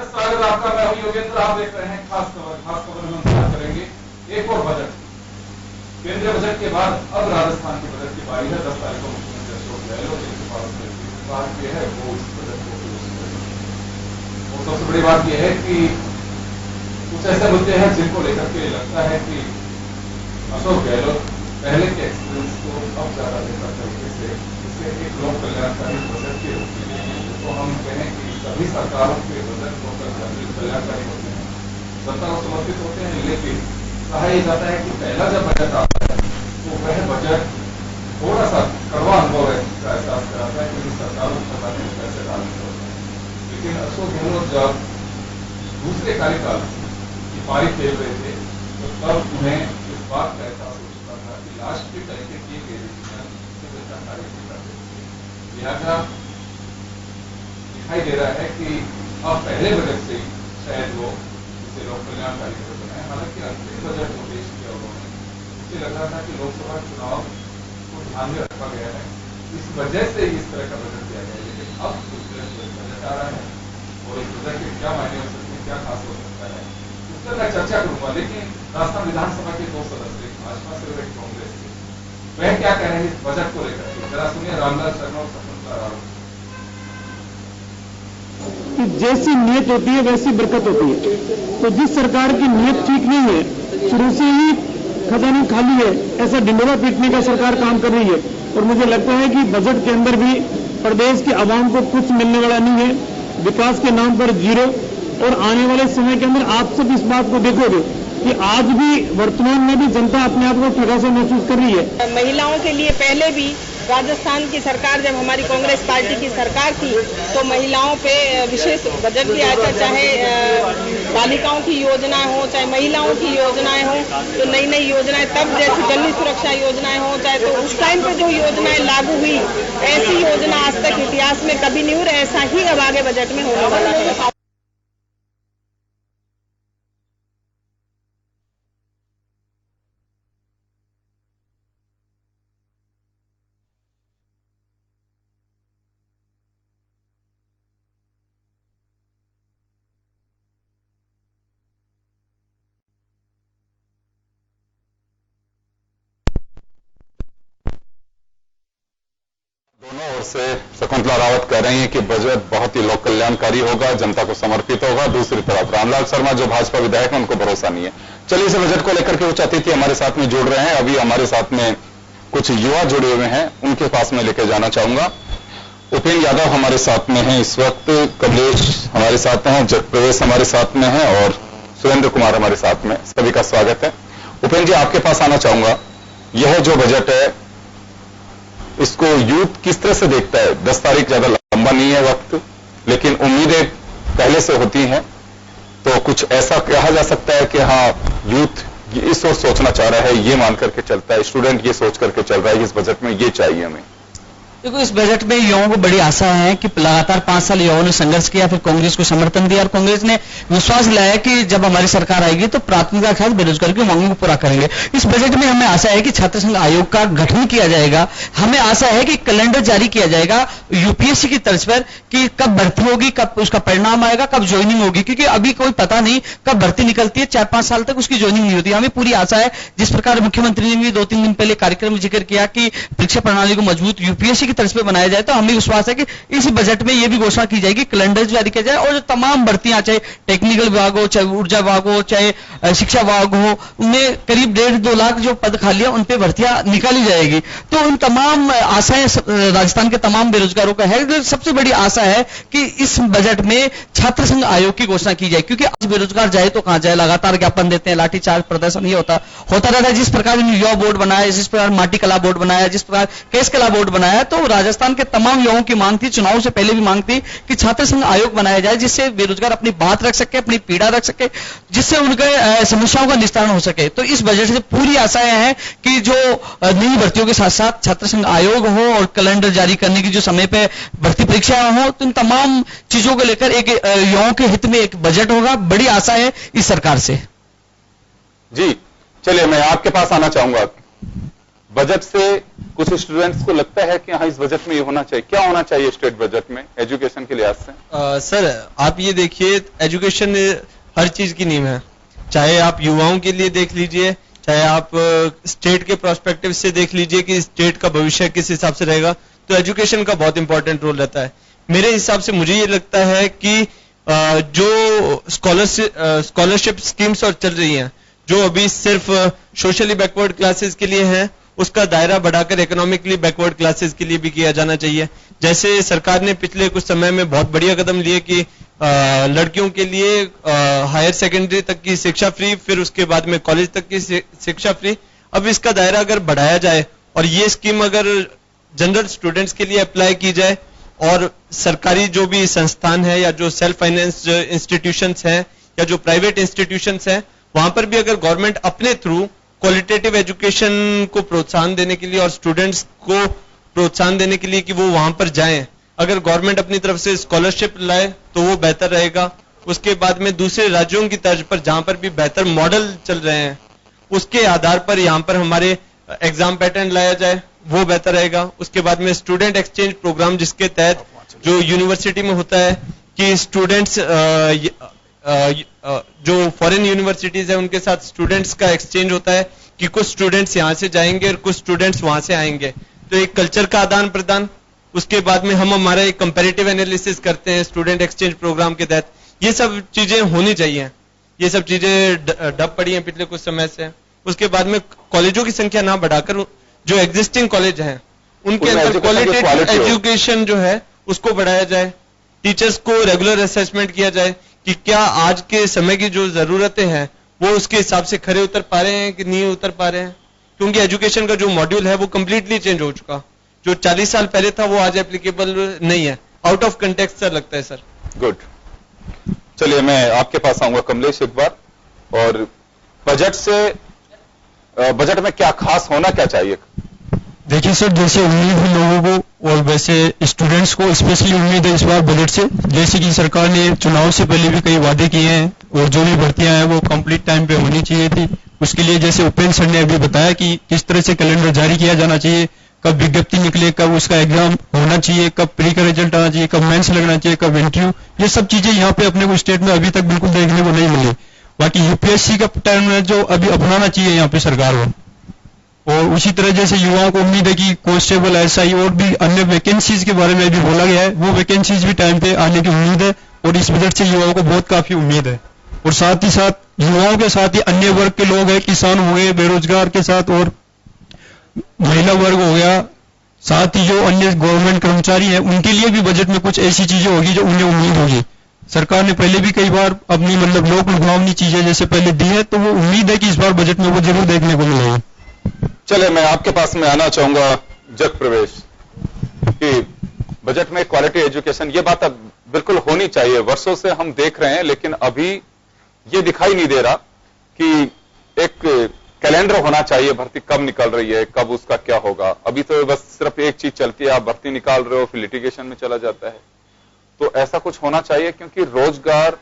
स्वागत आपका। मैं हूं योगेंद्र। आप देख रहे हैं खास खबर में हम बात करेंगे एक और बजट, केंद्रीय बजट के बाद अब राजस्थान के बजट की बारी है। 10 तारीख को मुख्यमंत्री अशोक गहलोत जिनके पास बात यह है वो इस बजट को और सबसे बड़ी बात यह है कि कुछ ऐसे मुद्दे हैं जिनको लेकर के लगता है कि अशोक गहलोत पहले के एक्सपीरियंस को अब ज्यादा बेहतर तरीके से इसे एक लोक कल्याणकारी बजट के रूप में तो हम कहें कि सभी सरकारों के बजट लोक कल्याणकारी होते हैं, जनता को समर्पित होते हैं, लेकिन कहा यह जाता है कि पहला जब बजट आता है तो वह बजट थोड़ा सा कड़वा अनुभव का एहसास कराता है क्योंकि सरकारों को पता नहीं पैसे डालने होते हैं। लेकिन अशोक गहलोत जब दूसरे कार्यकाल की पारी खेल रहे थे तो तब उन्हें इस बात का एहसास हो चुका था कि लास्ट के टाइम के किए गए डिसीजन से कार्य नहीं करते। लिहाजा दिखाई दे रहा है कि अब पहले बजट से शायद वो इसे लोक कल्याणकारी बजट बनाए। हालांकि अंतिम बजट जो पेश किया उन्होंने उससे लग रहा था कि लोकसभा चुनाव को ध्यान में रखा गया है, इस वजह से इस तरह का बजट दिया गया है। लेकिन अब बजट आ रहा है और इस बजट के क्या मायने हो सकते हैं, क्या खास हो सकता है, उस पर मैं चर्चा करूंगा। लेकिन राजस्थान विधानसभा के 2 सदस्य भाजपा से और कांग्रेस से वह क्या कह रहे हैं इस बजट को लेकर के, जरा सुनिए रामलाल शर्मा और शकुंतला रावत। कि जैसी नीयत होती है वैसी बरकत होती है। तो जिस सरकार की नीयत ठीक नहीं है, शुरू से ही खजाना खाली है, ऐसा ढिंडोरा पीटने का सरकार काम कर रही है। और मुझे लगता है कि बजट के अंदर भी प्रदेश के आवाम को कुछ मिलने वाला नहीं है, विकास के नाम पर जीरो। और आने वाले समय के अंदर आप सब इस बात को देखोगे कि आज भी वर्तमान में भी जनता अपने आप को ठगा से महसूस कर रही है। महिलाओं के लिए पहले भी राजस्थान की सरकार, जब हमारी कांग्रेस पार्टी की सरकार थी तो महिलाओं पे विशेष बजट दिया था, चाहे बालिकाओं की योजनाएं हो, चाहे महिलाओं की योजनाएं हो, तो नई नई योजनाएं तब जैसे जननी सुरक्षा योजनाएं हो, चाहे तो उस टाइम पे जो योजनाएं लागू हुई ऐसी योजना आज तक इतिहास में कभी नहीं हुई। ऐसा ही अब आगे बजट में होने वाला है। दोनों ओर से शकुंतला रावत कह रही हैं कि बजट बहुत ही लोक कल्याणकारी होगा, जनता को समर्पित होगा। दूसरी तरफ रामलाल शर्मा जो भाजपा विधायक हैं उनको भरोसा नहीं है। चलिए इस बजट को लेकर के उच्च अतिथि हमारे साथ में जुड़ रहे हैं। अभी हमारे साथ में कुछ युवा जुड़े हुए हैं, उनके पास में लेकर जाना चाहूंगा। उपेंद्र यादव हमारे साथ में है इस वक्त, कमलेश हमारे साथ हैं, जगप्रवेश हमारे साथ में है और सुरेंद्र कुमार हमारे साथ में। सभी का स्वागत है। उपेंद्र जी आपके पास आना चाहूंगा, यह जो बजट है इसको यूथ किस तरह से देखता है? 10 तारीख ज्यादा लंबा नहीं है वक्त, लेकिन उम्मीदें पहले से होती हैं, तो कुछ ऐसा कहा जा सकता है कि हाँ यूथ इस ओर सोचना चाह रहा है, ये मान करके चलता है, स्टूडेंट ये सोच करके चल रहा है इस बजट में ये चाहिए हमें। देखो इस बजट में युवाओं को बड़ी आशा है कि लगातार 5 साल युवाओं ने संघर्ष किया, फिर कांग्रेस को समर्थन दिया और कांग्रेस ने विश्वास दिलाया कि जब हमारी सरकार आएगी तो प्राथमिकता के साथ बेरोजगारी की मांगों को पूरा करेंगे। इस बजट में हमें आशा है कि छात्र संघ आयोग का गठन किया जाएगा। हमें आशा है कि कैलेंडर जारी किया जाएगा यूपीएससी की तर्ज पर कि कब भर्ती होगी, कब उसका परिणाम आएगा, कब ज्वाइनिंग होगी, क्योंकि अभी कोई पता नहीं कब भर्ती निकलती है, 4-5 साल तक उसकी ज्वाइनिंग नहीं होती। हमें पूरी आशा है, जिस प्रकार मुख्यमंत्री ने भी 2-3 दिन पहले कार्यक्रम में जिक्र किया कि परीक्षा प्रणाली को मजबूत यूपीएससी की तर्ज पर बनाया जाए, तो हमें विश्वास है कि इस बजट में यह भी घोषणा की जाएगी, कैलेंडर जारी किया जाए और जो तमाम भर्तियां, चाहे टेक्निकल विभाग हो, चाहे ऊर्जा विभाग हो, चाहे शिक्षा विभाग हो, उनमें करीब 1.5-2 लाख जो पद खाली है उन पे भर्तियां निकाली जाएगी। तो उन तमाम आशाएं राजस्थान के तमाम बेरोजगारों का है। सबसे बड़ी आशा है कि इस बजट में छात्र संघ आयोग की घोषणा की जाए, क्योंकि आज बेरोजगार जाए तो कहां जाए, लगातार ज्ञापन देते हैं, लाठीचार्ज प्रदर्शन ये होता रहता है। जिस प्रकार युवा बोर्ड बनाया, जिस प्रकार माटी कला बोर्ड बनाया, जिस प्रकार केस कला बोर्ड बनाया, तो राजस्थान के तमाम युवाओं की मांग थी, चुनाव से पहले भी मांग थी कि छात्र संघ आयोग बनाया जाए, जिससे बेरोजगार अपनी बात रख सके, अपनी पीड़ा रख सके, जिससे उनके समस्याओं का निस्तारण हो सके। तो इस बजट से पूरी आशाएं हैं कि जो नई भर्तियों के साथ साथ छात्र संघ आयोग हो और कैलेंडर जारी करने की जो समय पे भर्ती परीक्षा हो, तो इन तमाम चीजों को लेकर एक युवाओं के हित में एक बजट होगा। बड़ी आशा है इस सरकार से। जी चलिए मैं आपके पास आना चाहूंगा बजट से कुछ स्टूडेंट्स को लगता है कि हाँ इस बजट में ये होना चाहिए, क्या होना चाहिए स्टेट बजट में एजुकेशन के लिहाज से? सर आप ये देखिए, एजुकेशन हर चीज की नींव है। चाहे आप युवाओं के लिए देख लीजिए, चाहे आप स्टेट के प्रोस्पेक्टिव से देख लीजिए कि स्टेट का भविष्य किस हिसाब से रहेगा, तो एजुकेशन का बहुत इंपॉर्टेंट रोल रहता है। मेरे हिसाब से मुझे ये लगता है कि जो स्कॉलरशिप स्कीम्स और चल रही हैं, जो अभी सिर्फ सोशली बैकवर्ड क्लासेस के लिए हैं, उसका दायरा बढ़ाकर इकोनॉमिकली बैकवर्ड क्लासेस के लिए भी किया जाना चाहिए। जैसे सरकार ने पिछले कुछ समय में बहुत बढ़िया कदम लिए कि लड़कियों के लिए हायर सेकेंडरी तक की शिक्षा फ्री, फिर उसके बाद में कॉलेज तक की शिक्षा फ्री। अब इसका दायरा अगर बढ़ाया जाए और ये स्कीम अगर जनरल स्टूडेंट्स के लिए अप्लाई की जाए, और सरकारी जो भी संस्थान है या जो सेल्फ फाइनेंस इंस्टीट्यूशंस हैं या जो प्राइवेट इंस्टीट्यूशंस हैं, वहां पर भी अगर गवर्नमेंट अपने थ्रू क्वालिटेटिव एजुकेशन को प्रोत्साहन देने के लिए और स्टूडेंट्स को प्रोत्साहन देने के लिए कि वो वहां पर जाएं, अगर गवर्नमेंट अपनी तरफ से स्कॉलरशिप लाए तो वो बेहतर रहेगा। उसके बाद में दूसरे राज्यों की तर्ज पर जहां पर भी बेहतर मॉडल चल रहे हैं, उसके आधार पर यहां पर हमारे एग्जाम पैटर्न लाया जाए, वो बेहतर रहेगा। उसके बाद में स्टूडेंट एक्सचेंज प्रोग्राम, जिसके तहत जो यूनिवर्सिटी में होता है कि स्टूडेंट्स जो फॉरेन यूनिवर्सिटीज है उनके साथ स्टूडेंट्स का एक्सचेंज होता है कि कुछ स्टूडेंट्स यहां से जाएंगे और कुछ स्टूडेंट्स वहां से आएंगे, तो एक कल्चर का आदान प्रदान। उसके बाद में हम हमारा एक कंपैरेटिव एनालिसिस करते हैं स्टूडेंट एक्सचेंज प्रोग्राम के तहत। ये सब चीजें होनी चाहिए, ये सब चीजें डब पड़ी हैं पिछले कुछ समय से। उसके बाद में कॉलेजों की संख्या ना बढ़ाकर जो एग्जिस्टिंग कॉलेज हैं उनके अंदर क्वालिटेटिव एजुकेशन जो है उसको बढ़ाया जाए। टीचर्स को रेगुलर असेसमेंट किया जाए कि क्या आज के समय की जो जरूरतें हैं वो उसके हिसाब से खरे उतर पा रहे हैं कि नहीं उतर पा रहे हैं, क्योंकि एजुकेशन का जो मॉड्यूल है वो कंप्लीटली चेंज हो चुका। जो 40 साल पहले था वो आज एप्लीकेबल नहीं है, आउट ऑफ कंटेक्स्ट सर लगता है सर। गुड, चलिए मैं आपके पास आऊंगा कमलेश एक बार। और बजट में क्या खास होना क्या चाहिए? देखिए सर, जैसे उम्मीद है लोगों को और वैसे स्टूडेंट्स को स्पेशली उम्मीद है इस बार बजट से, जैसे कि सरकार ने चुनाव से पहले भी कई वादे किए हैं और जो भी भर्तियां हैं वो कंप्लीट टाइम पे होनी चाहिए थी। उसके लिए जैसे उपेंद्र सर ने अभी बताया कि किस तरह से कैलेंडर जारी किया जाना चाहिए, कब विज्ञप्ति निकले, कब उसका एग्जाम होना चाहिए, कब प्री का रिजल्ट आना चाहिए, कब मेंस लगना चाहिए, कब इंटरव्यू, ये सब चीजें यहाँ पे अपने को स्टेट में अभी तक बिल्कुल देखने को नहीं मिली। बाकी यूपीएससी का टर्म है जो अभी अपनाना चाहिए यहाँ पे सरकार को। और उसी तरह जैसे युवाओं को उम्मीद है कि कांस्टेबल, एसआई और भी अन्य वैकेंसीज के बारे में भी बोला गया है, वो वैकेंसीज भी टाइम पे आने की उम्मीद है और इस बजट से युवाओं को बहुत काफी उम्मीद है। और साथ ही साथ युवाओं के साथ ही अन्य वर्ग के लोग हैं, किसान हो गए, बेरोजगार के साथ और महिला वर्ग हो गया, साथ ही जो अन्य गवर्नमेंट कर्मचारी हैं उनके लिए भी बजट में कुछ ऐसी चीजें होगी जो उन्हें उम्मीद होगी। सरकार ने पहले भी कई बार अपनी लोक लुभावनी चीजें जैसे पहले दी है, तो वो उम्मीद है कि इस बार बजट में वो जरूर देखने को मिलेगी। चले मैं आपके पास में आना चाहूंगा जग प्रवेश कि बजट में क्वालिटी एजुकेशन, ये बात अब बिल्कुल होनी चाहिए। वर्षों से हम देख रहे हैं लेकिन अभी ये दिखाई नहीं दे रहा कि एक कैलेंडर होना चाहिए, भर्ती कब निकल रही है, कब उसका क्या होगा। अभी तो बस सिर्फ एक चीज चलती है, आप भर्ती निकाल रहे हो फिर लिटिगेशन में चला जाता है। तो ऐसा कुछ होना चाहिए क्योंकि रोजगार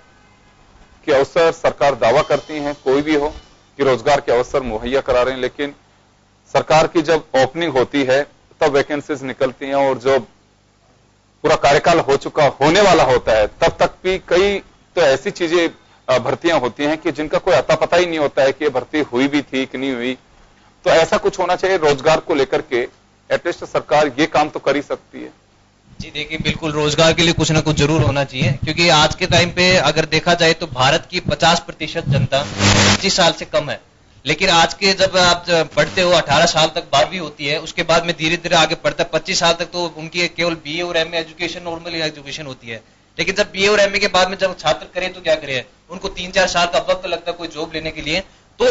के अवसर सरकार दावा करती है, कोई भी हो, कि रोजगार के अवसर मुहैया करा रहे हैं, लेकिन सरकार की जब ओपनिंग होती है तब वैकेंसीज निकलती हैं और जो पूरा कार्यकाल हो चुका होने वाला होता है तब तक भी कई तो ऐसी चीजें भर्तियां होती हैं कि जिनका कोई अता पता ही नहीं होता है कि ये भर्ती हुई भी थी कि नहीं हुई। तो ऐसा कुछ होना चाहिए रोजगार को लेकर के, एटलीस्ट सरकार ये काम तो कर ही सकती है। जी देखिए, बिल्कुल रोजगार के लिए कुछ ना कुछ जरूर होना चाहिए, क्योंकि आज के टाइम पे अगर देखा जाए तो भारत की 50% जनता 25 साल से कम है। लेकिन आज के जब आप पढ़ते हो 18 साल तक 12वीं होती है, उसके बाद में धीरे धीरे आगे पढ़ता है 25 साल तक तो उनकी केवल बीए और एमए एजुकेशन, नॉर्मल एजुकेशन होती है। लेकिन जब बीए और एमए के बाद में जब छात्र करें तो क्या करें, उनको 3-4 साल का वक्त लगता है कोई जॉब लेने के लिए। तो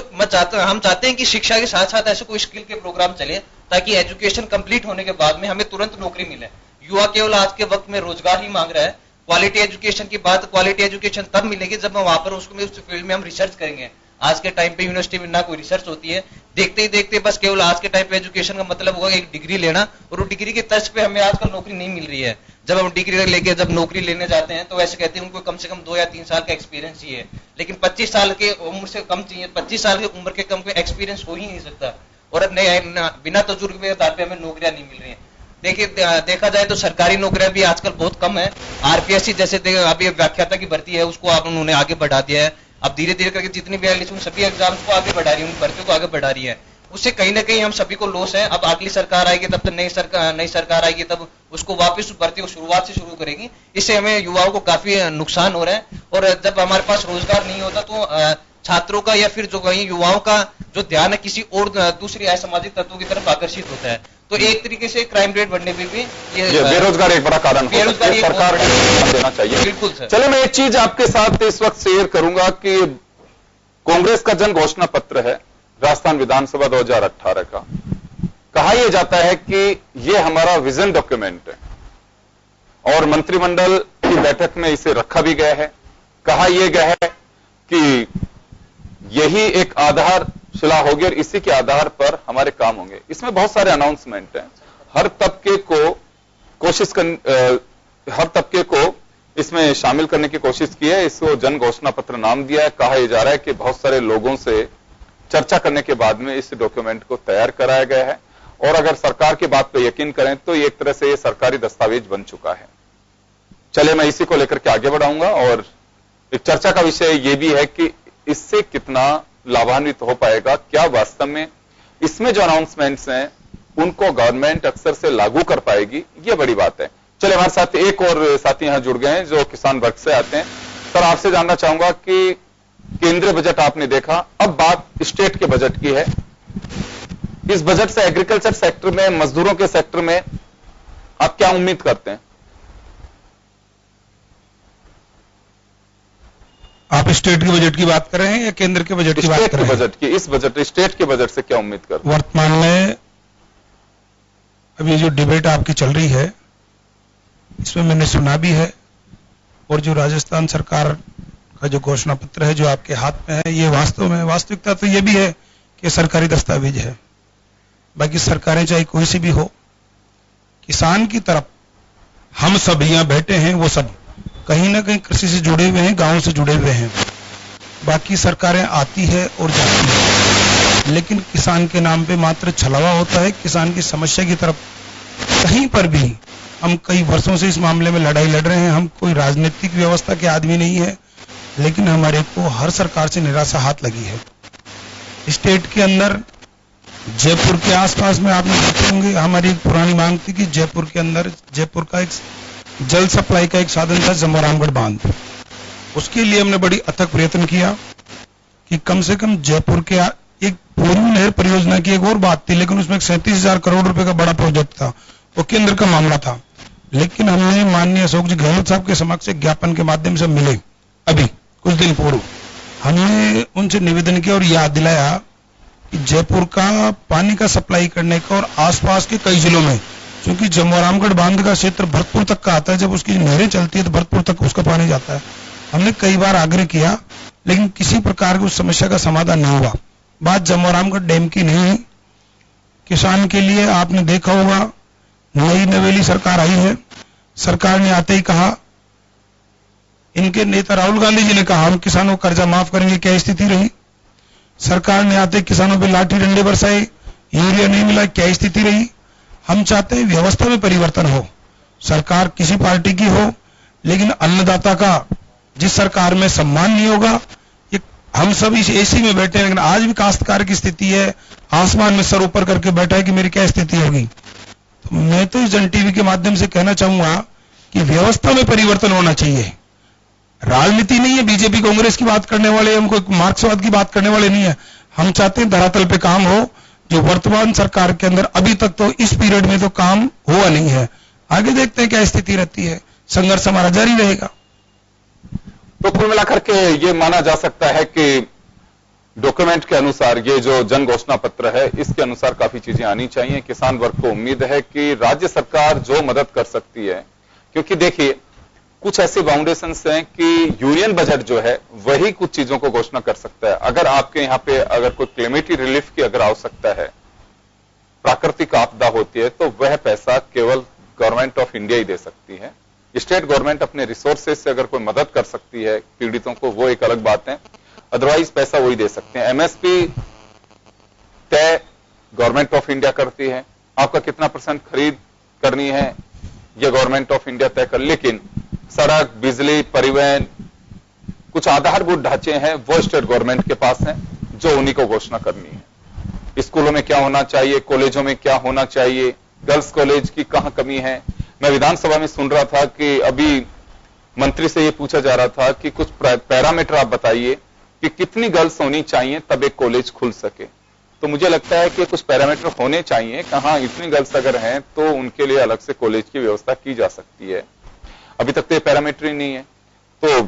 हम चाहते हैं कि शिक्षा के साथ साथ ऐसे कोई स्किल के प्रोग्राम चले ताकि एजुकेशन कंप्लीट होने के बाद में हमें तुरंत नौकरी मिले। युवा केवल आज के वक्त में रोजगार ही मांग रहा है। क्वालिटी एजुकेशन की बात, क्वालिटी एजुकेशन तब मिलेगी जब हम वहां पर उसको उस फील्ड में हम रिसर्च करेंगे। आज के टाइम पे यूनिवर्सिटी में ना कोई रिसर्च होती है, देखते ही देखते बस केवल आज के टाइम पे एजुकेशन का मतलब होगा एक डिग्री लेना, और वो डिग्री के तर्ज पे हमें आजकल नौकरी नहीं मिल रही है। जब हम डिग्री लेके जब नौकरी लेने जाते हैं तो वैसे कहते हैं उनको कम से कम 2 या 3 साल का एक्सपीरियंस चाहिए, लेकिन 25 साल के उम्र से कम चाहिए, 25 साल की उम्र के कम एक्सपीरियंस हो ही नहीं सकता। और बिना तजुर्बे के आधार पे हमें नौकरियां नहीं मिल रही हैं। देखिए देखा जाए तो सरकारी नौकरियां भी आजकल बहुत कम है। आरपीएससी जैसे अभी व्याख्याता की भर्ती है उसको आप उन्होंने आगे बढ़ा दिया है। अब धीरे धीरे करके जितनी भी सभी एग्जाम्स को आगे बढ़ा रही है, उन भर्तियों को आगे बढ़ा रही है। उससे कहीं ना कहीं हम सभी को लॉस है। अब अगली सरकार आएगी तब तक नई सरकार आएगी तब उसको वापस भर्ती को शुरुआत से शुरू करेगी। इससे हमें युवाओं को काफी नुकसान हो रहा है। और जब हमारे पास रोजगार नहीं होता तो छात्रों का या फिर जो कहीं युवाओं का जो ध्यान है किसी और दूसरी असामाजिक तत्वों की तरफ आकर्षित होता है। तो एक तरीके से क्राइम रेट बढ़ने में भी ये बेरोजगार एक बड़ा कारण है, सरकार को ध्यान देना चाहिए। बिल्कुल सर। चलो मैं एक चीज आपके साथ इस वक्त शेयर करूंगा कि कांग्रेस का जन घोषणा पत्र है राजस्थान विधानसभा 2018 का। कहा यह जाता है कि यह हमारा विजन डॉक्यूमेंट है और मंत्रिमंडल की बैठक में इसे रखा भी गया है। कहा यह गया है कि यही एक आधारशिला होगी और इसी के आधार पर हमारे काम होंगे। इसमें बहुत सारे अनाउंसमेंट हैं। हर तबके को इसमें शामिल करने की कोशिश की है। इसको जन घोषणा पत्र नाम दिया है। कहा यह जा रहा है कि बहुत सारे लोगों से चर्चा करने के बाद में इस डॉक्यूमेंट को तैयार कराया गया है और अगर सरकार की बात पर यकीन करें तो एक तरह से यह सरकारी दस्तावेज बन चुका है। चलिए मैं इसी को लेकर के आगे बढ़ाऊंगा और एक चर्चा का विषय यह भी है कि इससे कितना लाभान्वित हो पाएगा, क्या वास्तव में इसमें जो अनाउंसमेंट्स हैं उनको गवर्नमेंट अक्सर से लागू कर पाएगी, यह बड़ी बात है। चलिए हमारे साथ एक और साथी यहां जुड़ गए हैं जो किसान वर्ग से आते हैं। सर आपसे जानना चाहूंगा कि केंद्रीय बजट आपने देखा, अब बात स्टेट के बजट की है। इस बजट से एग्रीकल्चर सेक्टर में, मजदूरों के सेक्टर में आप क्या उम्मीद करते हैं? आप स्टेट के बजट की बात कर रहे हैं या केंद्र के बजट की बात कर रहे हैं? बजट की, इस बजट स्टेट के बजट से क्या उम्मीद करते हैं? वर्तमान में अभी जो डिबेट आपकी चल रही है इसमें मैंने सुना भी है और जो राजस्थान सरकार का जो घोषणा पत्र है जो आपके हाथ में है, ये वास्तव में वास्तविकता तो ये भी है कि सरकारी दस्तावेज है। बाकी सरकारें चाहे कोई सी भी हो, किसान की तरफ हम सब यहाँ बैठे हैं वो सब कहीं ना कहीं कृषि से जुड़े हुए हैं, गांव से जुड़े हुए हैं। बाकी सरकारें आती है और जाती है, लेकिन किसान के नाम पे मात्र छलावा होता है। किसान की समस्या की तरफ कहीं पर भी, हम कई वर्षों से इस मामले में लड़ाई लड़ रहे हैं। हम कोई राजनीतिक व्यवस्था के आदमी नहीं है, लेकिन हमारे को हर सरकार से निराशा हाथ लगी है। स्टेट के अंदर जयपुर के आसपास में आपने देखे होंगे, हमारी एक पुरानी मांग थी कि जयपुर के अंदर जयपुर का एक जल सप्लाई का एक साधन था जमोरामगढ़ बांध। उसके लिए हमने बड़ी अथक प्रयत्न किया कि कम से कम जयपुर के एक पूर्वी नहर परियोजना की एक और बात थी, लेकिन उसमें 37,000 करोड़ रुपए का बड़ा प्रोजेक्ट था, वो केंद्र का मामला था। लेकिन हमने माननीय अशोक जी गहलोत साहब के समक्ष एक ज्ञापन के माध्यम से मिले अभी कुछ दिन पूर्व, हमने उनसे निवेदन किया और याद दिलाया कि जयपुर का पानी का सप्लाई करने का और आसपास के कई जिलों में, क्योंकि जमोरामगढ़ बांध का क्षेत्र भरतपुर तक का आता है, जब उसकी नहरें चलती है तो भरतपुर तक उसका पानी जाता है। हमने कई बार आग्रह किया लेकिन किसी प्रकार की उस समस्या का समाधान नहीं हुआ। बात जमोरामगढ़ डैम की नहीं है। किसान के लिए आपने देखा होगा, नई नवेली सरकार आई है, सरकार ने आते ही कहा, इनके नेता राहुल गांधी जी ने कहा हम किसानों को कर्जा माफ करेंगे, क्या स्थिति रही? सरकार ने आते किसानों पे लाठी डंडे बरसाए, यूरिया नहीं मिला, क्या स्थिति रही? हम चाहते हैं व्यवस्था में परिवर्तन हो, सरकार किसी पार्टी की हो, लेकिन अन्नदाता का जिस सरकार में सम्मान नहीं होगा। ये हम सब इस एसी में बैठे हैं, लेकिन आज भी काश्तकार की स्थिति है, आसमान में सर ऊपर करके बैठा है कि मेरी क्या स्थिति होगी। तो मैं तो इस जन टीवी के माध्यम से कहना चाहूंगा कि व्यवस्था में परिवर्तन होना चाहिए। राजनीति नहीं है, बीजेपी कांग्रेस की बात करने वाले, हम कोई मार्क्सवाद की बात करने वाले नहीं है। हम चाहते हैं धरातल पे काम हो, जो वर्तमान सरकार के अंदर अभी तक तो इस पीरियड में तो काम हुआ नहीं है। आगे देखते हैं क्या स्थिति रहती है, संघर्ष हमारा जारी रहेगा। तो कुल मिलाकर के ये माना जा सकता है कि डॉक्यूमेंट के अनुसार ये जो जन घोषणा पत्र है इसके अनुसार काफी चीजें आनी चाहिए। किसान वर्ग को उम्मीद है कि राज्य सरकार जो मदद कर सकती है, क्योंकि देखिए कुछ ऐसे फाउंडेशंस हैं कि यूनियन बजट जो है वही कुछ चीजों को घोषणा कर सकता है। अगर आपके यहाँ पे अगर कोई क्लेमिटी रिलीफ की अगर आवश्यकता है, प्राकृतिक आपदा होती है, तो वह पैसा केवल गवर्नमेंट ऑफ इंडिया ही दे सकती है। स्टेट गवर्नमेंट अपने रिसोर्सेज से अगर कोई मदद कर सकती है पीड़ितों को, वो एक अलग बात है, अदरवाइज पैसा वही दे सकते हैं। एमएसपी तय गवर्नमेंट ऑफ इंडिया करती है, आपका कितना % खरीद करनी है यह गवर्नमेंट ऑफ इंडिया तय कर, लेकिन सड़क, बिजली, परिवहन, कुछ आधारभूत ढांचे हैं वो स्टेट गवर्नमेंट के पास हैं, जो उन्हीं को घोषणा करनी है। स्कूलों में क्या होना चाहिए, कॉलेजों में क्या होना चाहिए, गर्ल्स कॉलेज की कहां कमी है। मैं विधानसभा में सुन रहा था कि अभी मंत्री से यह पूछा जा रहा था कि कुछ पैरामीटर आप बताइए कि कितनी गर्ल्स होनी चाहिए तब एक कॉलेज खुल सके। तो मुझे लगता है कि कुछ पैरामीटर होने चाहिए, कहां इतनी गर्ल्स अगर हैं तो उनके लिए अलग से कॉलेज की व्यवस्था की जा सकती है। अभी तक तो ये पैरामीटर ही नहीं है। तो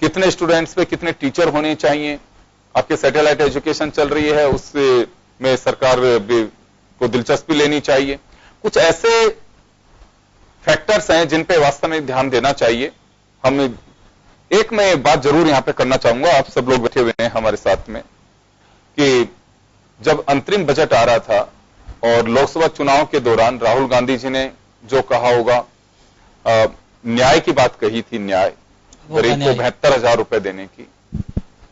कितने स्टूडेंट्स पे कितने टीचर होने चाहिए, आपके सैटेलाइट एजुकेशन चल रही है उसमें सरकार को दिलचस्पी लेनी चाहिए। कुछ ऐसे फैक्टर्स हैं जिन पे वास्तव में ध्यान देना चाहिए। मैं एक बात जरूर यहां पे करना चाहूंगा, आप सब लोग बैठे हुए हैं हमारे साथ में, कि जब अंतरिम बजट आ रहा था और लोकसभा चुनाव के दौरान राहुल गांधी जी ने जो कहा होगा, न्याय की बात कही थी, न्याय गरीब को 72,000 रुपए देने की,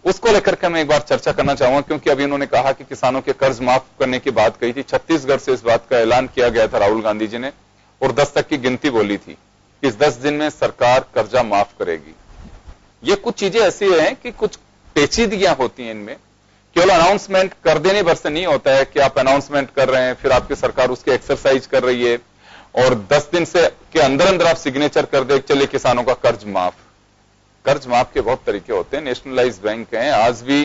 उसको लेकर के मैं एक बार चर्चा करना चाहूंगा, क्योंकि अभी उन्होंने कहा कि किसानों के कर्ज माफ करने की बात कही थी। छत्तीसगढ़ से इस बात का ऐलान किया गया था राहुल गांधी जी ने, और 10 तक की गिनती बोली थी कि इस 10 दिन में सरकार कर्जा माफ करेगी। ये कुछ चीजें ऐसी हैं कि कुछ पेचीदगियां होती हैं इनमें। केवल अनाउंसमेंट कर देने भर से नहीं होता है कि आप अनाउंसमेंट कर रहे हैं, फिर आपकी सरकार उसकी एक्सरसाइज कर रही है और 10 दिन से के अंदर अंदर आप सिग्नेचर कर दे, चलिए किसानों का कर्ज माफ। कर्ज माफ के बहुत तरीके होते हैं, नेशनलाइज बैंक हैं। आज भी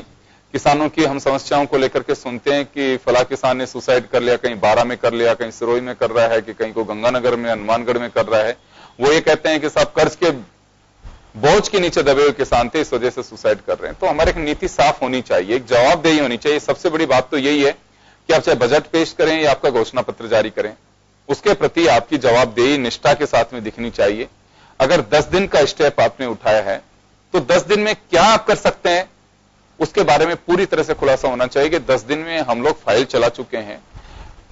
किसानों की हम समस्याओं को लेकर के सुनते हैं कि फला किसान ने सुसाइड कर लिया, कहीं बारा में कर लिया, कहीं सिरोही में कर रहा है, कि कहीं को गंगानगर में, हनुमानगढ़ में कर रहा है। वो ये कहते हैं कि साहब कर्ज के बोझ के नीचे दबे हुए किसान थे, इस वजह से सुसाइड कर रहे हैं। तो हमारी एक नीति साफ होनी चाहिए, एक जवाबदेही होनी चाहिए। सबसे बड़ी बात तो यही है कि आप चाहे बजट पेश करें या आपका घोषणा पत्र जारी करें, उसके प्रति आपकी जवाबदेही निष्ठा के साथ में दिखनी चाहिए। अगर 10 दिन का स्टेप आपने उठाया है तो 10 दिन में क्या आप कर सकते हैं उसके बारे में पूरी तरह से खुलासा होना चाहिए कि 10 दिन में हम लोग फाइल चला चुके हैं,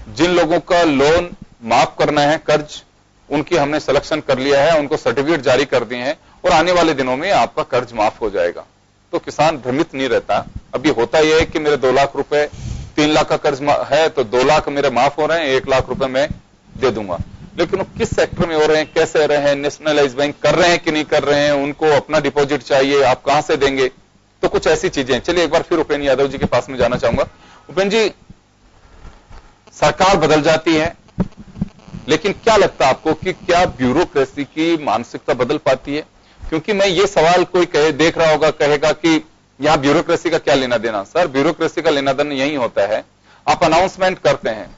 जिन लोगों का लोन माफ करना है, कर्ज उनकी हमने सिलेक्शन कर लिया है, उनको सर्टिफिकेट जारी कर दिए हैं और आने वाले दिनों में आपका कर्ज माफ हो जाएगा। तो किसान भ्रमित नहीं रहता। अभी होता यह है कि मेरे 2 लाख रुपए, 3 लाख का कर्ज है तो 2 लाख मेरे माफ हो रहे हैं, 1 लाख रुपए मैं दे दूंगा। लेकिन वो किस सेक्टर में हो रहे हैं, कैसे हो रहे हैं, नेशनलाइज बैंक कर रहे हैं कि नहीं कर रहे हैं, उनको अपना डिपॉजिट चाहिए, आप कहां से देंगे, तो कुछ ऐसी चीजें। चलिए एक बार फिर उपेंद्र यादव जी के पास में जाना चाहूंगा। उपेंद्र जी, सरकार बदल जाती है, लेकिन क्या लगता है आपको कि क्या ब्यूरोक्रेसी की मानसिकता बदल पाती है? क्योंकि मैं ये सवाल कोई देख रहा होगा, कहेगा कि यहां ब्यूरोक्रेसी का क्या लेना देना। सर, ब्यूरोक्रेसी का लेना देना यही होता है, आप अनाउंसमेंट करते हैं,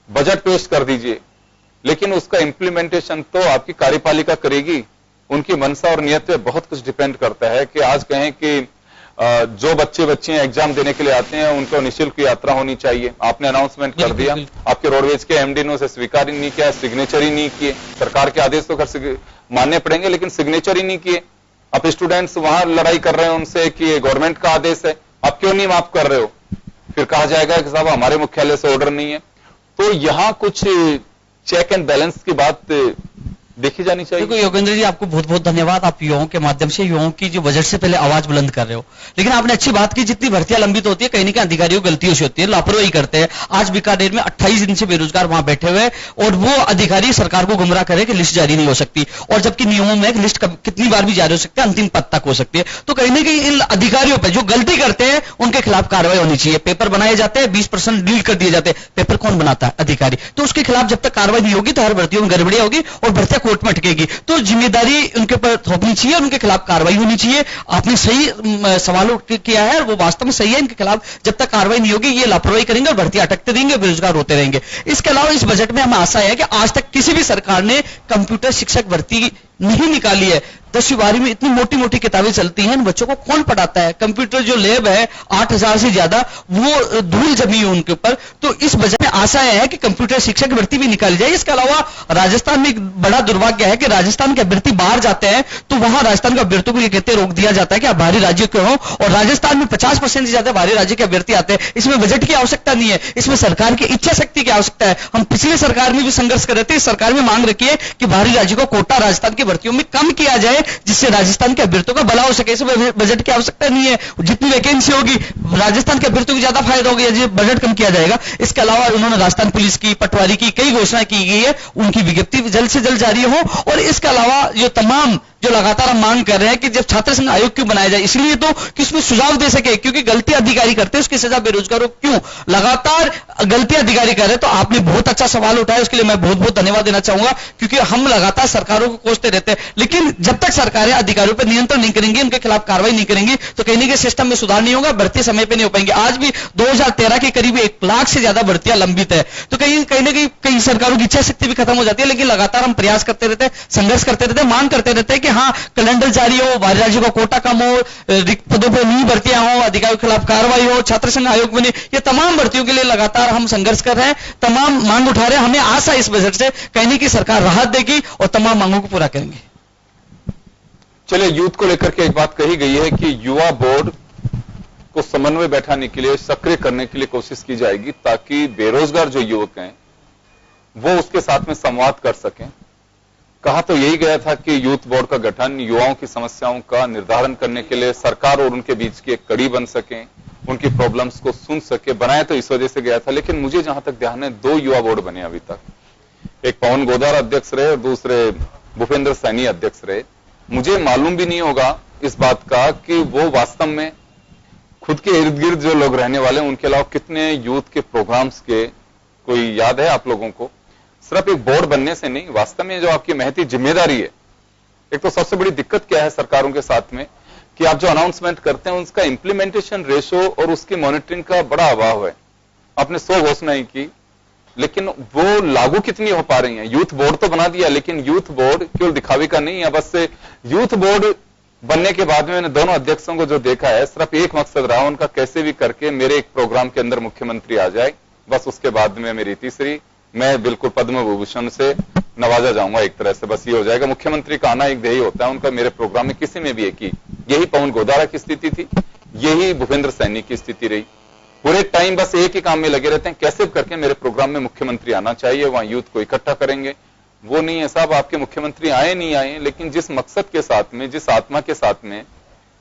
बजट पेश कर दीजिए, लेकिन उसका इंप्लीमेंटेशन तो आपकी कार्यपालिका करेगी। उनकी मनसा और नियत पे बहुत कुछ डिपेंड करता है। कि आज कहें कि जो बच्चियां एग्जाम देने के लिए आते हैं उनको निःशुल्क यात्रा होनी चाहिए, आपने अनाउंसमेंट कर दिया, आपके रोडवेज के एमडी ने उसे स्वीकार ही नहीं किया, सिग्नेचर ही नहीं किए। सरकार के आदेश तो कर मानने पड़ेंगे, लेकिन सिग्नेचर ही नहीं किए। आप स्टूडेंट्स वहां लड़ाई कर रहे हैं उनसे कि ये गवर्नमेंट का आदेश है, आप क्यों नहीं माफ कर रहे हो? फिर कहा जाएगा कि साहब हमारे मुख्यालय से ऑर्डर नहीं है। तो यहां कुछ चेक एंड बैलेंस की बात देखी जानी चाहिए। देखो योगेंद्र जी, आपको बहुत बहुत धन्यवाद। आप युवाओं के माध्यम से युवाओं की जो बजट से पहले आवाज बुलंद कर रहे हो। लेकिन आपने अच्छी बात की, जितनी भर्तियां लंबित होती है कहीं ना कहीं अधिकारियों की गलतियों से होती है, लापरवाही करते हैं। आज बीकानेर में 28 दिन से बेरोजगार वहां बैठे हुए और वो अधिकारी सरकार को गुमराह करे कि लिस्ट जारी नहीं हो सकती, और जबकि नियमों में लिस्ट कितनी बार भी जारी हो सकती है, अंतिम पद तक हो सकती है। तो कहीं ना कहीं इन अधिकारियों पर जो गलती करते हैं उनके खिलाफ कार्रवाई होनी चाहिए। पेपर बनाए जाते हैं, 20% डिलीट कर दिए जाते हैं, पेपर कौन बनाता है? अधिकारी। तो उसके खिलाफ जब तक कार्रवाई नहीं होगी तो हर भर्तियों में गड़बड़ियां होगी और भर्तियां कोर्ट में अटकेगी। तो जिम्मेदारी उनके ऊपर थोपनी चाहिए, उनके खिलाफ कार्रवाई होनी चाहिए। आपने सही सवाल किया है और वो वास्तव में सही है। इनके खिलाफ जब तक कार्रवाई नहीं होगी ये लापरवाही करेंगे और भर्ती अटकते रहेंगे, बेरोजगार होते रहेंगे। इसके अलावा इस बजट में हमें आशा है कि आज तक किसी भी सरकार ने कंप्यूटर शिक्षक भर्ती नहीं निकाली है। 10वीं 12वीं में इतनी मोटी मोटी किताबें चलती हैं, इन बच्चों को कौन पढ़ाता है? कंप्यूटर जो लैब है 8000 से ज्यादा, वो धूल जमी है उनके ऊपर। तो इस बजट में आशा है कि कंप्यूटर शिक्षक भर्ती भी निकाली जाए। इसके अलावा राजस्थान में एक बड़ा दुर्भाग्य है कि राजस्थान के अभ्यर्थी बाहर जाते हैं तो वहां राजस्थान के अभ्यर्थियों को ये कहते रोक दिया जाता है कि आप बाहरी राज्यों के हो, और राजस्थान में 50% से ज्यादा बाहरी राज्य के अभ्यर्थी आते हैं। इसमें बजट की आवश्यकता नहीं है, इसमें सरकार की इच्छा शक्ति की आवश्यकता है। हम पिछले सरकार में भी संघर्ष कर रहे थे, इस सरकार में मांग रखी है कि बाहरी राज्यों को कोटा राजस्थान की भर्तियों में कम किया जाए है जिससे राजस्थान के अभ्यर्थियों का भला हो सके। इस बजट की आवश्यकता नहीं है, जितनी वैकेंसी होगी राजस्थान के अभ्यर्थियों को ज्यादा फायदा होगा यदि बजट कम किया जाएगा। इसके अलावा उन्होंने राजस्थान पुलिस की, पटवारी की कई घोषणा की गई है, उनकी विज्ञप्ति जल्द से जल्द जारी हो। और इसके अलावा जो तमाम जो लगातार हम मांग कर रहे हैं कि जब छात्र संघ आयोग क्यों बनाया जाए, इसलिए तो कि उसमें सुझाव दे सके, क्योंकि गलती अधिकारी करते हैं उसकी सजा बेरोजगारों क्यों, लगातार गलती अधिकारी कर रहे हैं। तो आपने बहुत अच्छा सवाल उठाया, उसके लिए मैं बहुत बहुत धन्यवाद देना चाहूंगा, क्योंकि हम लगातार सरकारों को कोसते रहते हैं, लेकिन जब तक सरकारें अधिकारियों पर नियंत्रण नहीं करेंगी, उनके खिलाफ कार्रवाई नहीं करेंगी, तो कहीं ना कहीं सिस्टम में सुधार नहीं होगा, भर्ती समय पर नहीं हो पाएंगे। आज भी 2013 के करीब 1 लाख से ज्यादा भर्तियां लंबित है, तो कहीं ना कहीं कई सरकारों की इच्छा शक्ति भी खत्म हो जाती है। लेकिन लगातार हम प्रयास करते रहते हैं, संघर्ष करते रहते हैं, मांग करते रहते हैं कि हाँ कैलेंडर जारी हो, बाहरी राज्यों का कोटा कम हो, रिक्त पदों पर नई भर्तियां हो, अधिकारियों के खिलाफ कार्रवाई हो, छात्र संघ आयोग बने, ये तमाम भर्तियों के लिए लगातार हम संघर्ष कर रहे हैं, तमाम मांग उठा रहे हैं। हमें आशा इस बजट से कहीं की सरकार राहत देगी और तमाम मांगों को पूरा करेंगे। चलिए, यूथ को लेकर के एक बात कही गई है कि युवा बोर्ड को समन्वय बैठाने के लिए, सक्रिय करने के लिए कोशिश की जाएगी, ताकि बेरोजगार जो युवक हैं वो उसके साथ में संवाद कर सकें। कहा तो यही गया था कि यूथ बोर्ड का गठन युवाओं की समस्याओं का निर्धारण करने के लिए सरकार और उनके बीच की एक कड़ी बन सके, उनकी प्रॉब्लम्स को सुन सके, बनाया तो इस वजह से गया था। लेकिन मुझे जहां तक ध्यान है 2 युवा बोर्ड बने अभी तक, एक पवन गोदारा अध्यक्ष रहे और दूसरे भूपेंद्र सैनी अध्यक्ष रहे। मुझे मालूम भी नहीं होगा इस बात का कि वो वास्तव में खुद के इर्द गिर्द जो लोग रहने वाले हैं उनके अलावा कितने यूथ के प्रोग्राम्स के कोई याद है आप लोगों को। सिर्फ एक बोर्ड बनने से नहीं, वास्तव में जो आपकी महती जिम्मेदारी है, एक तो सबसे बड़ी दिक्कत क्या है सरकारों के साथ में कि आप जो अनाउंसमेंट करते हैं उसका इंप्लीमेंटेशन रेशो और उसकी मॉनिटरिंग का बड़ा अभाव है। आपने 100 घोषणाएं की, लेकिन वो लागू कितनी हो पा रही हैं। यूथ बोर्ड तो बना दिया, लेकिन यूथ बोर्ड केवल दिखावे का नहीं है। बस से यूथ बोर्ड बनने के बाद में मैंने दोनों अध्यक्षों को जो देखा है, सिर्फ एक मकसद रहा उनका, कैसे भी करके मेरे एक प्रोग्राम के अंदर मुख्यमंत्री आ जाए, बस उसके बाद में मेरी तीसरी, मैं बिल्कुल पद्म विभूषण से नवाजा जाऊंगा, एक तरह से बस ये हो जाएगा। मुख्यमंत्री का आना एक ध्येय होता है उनका, मेरे प्रोग्राम में किसी में भी एक ही, यही पवन गोदारा की स्थिति थी, यही भूपेंद्र सैनी की स्थिति रही। पूरे टाइम बस एक ही काम में लगे रहते हैं, कैसे करके मेरे प्रोग्राम में मुख्यमंत्री आना चाहिए, वहां यूथ को इकट्ठा करेंगे। वो नहीं है साहब, आपके मुख्यमंत्री आए नहीं आए, लेकिन जिस मकसद के साथ में, जिस आत्मा के साथ में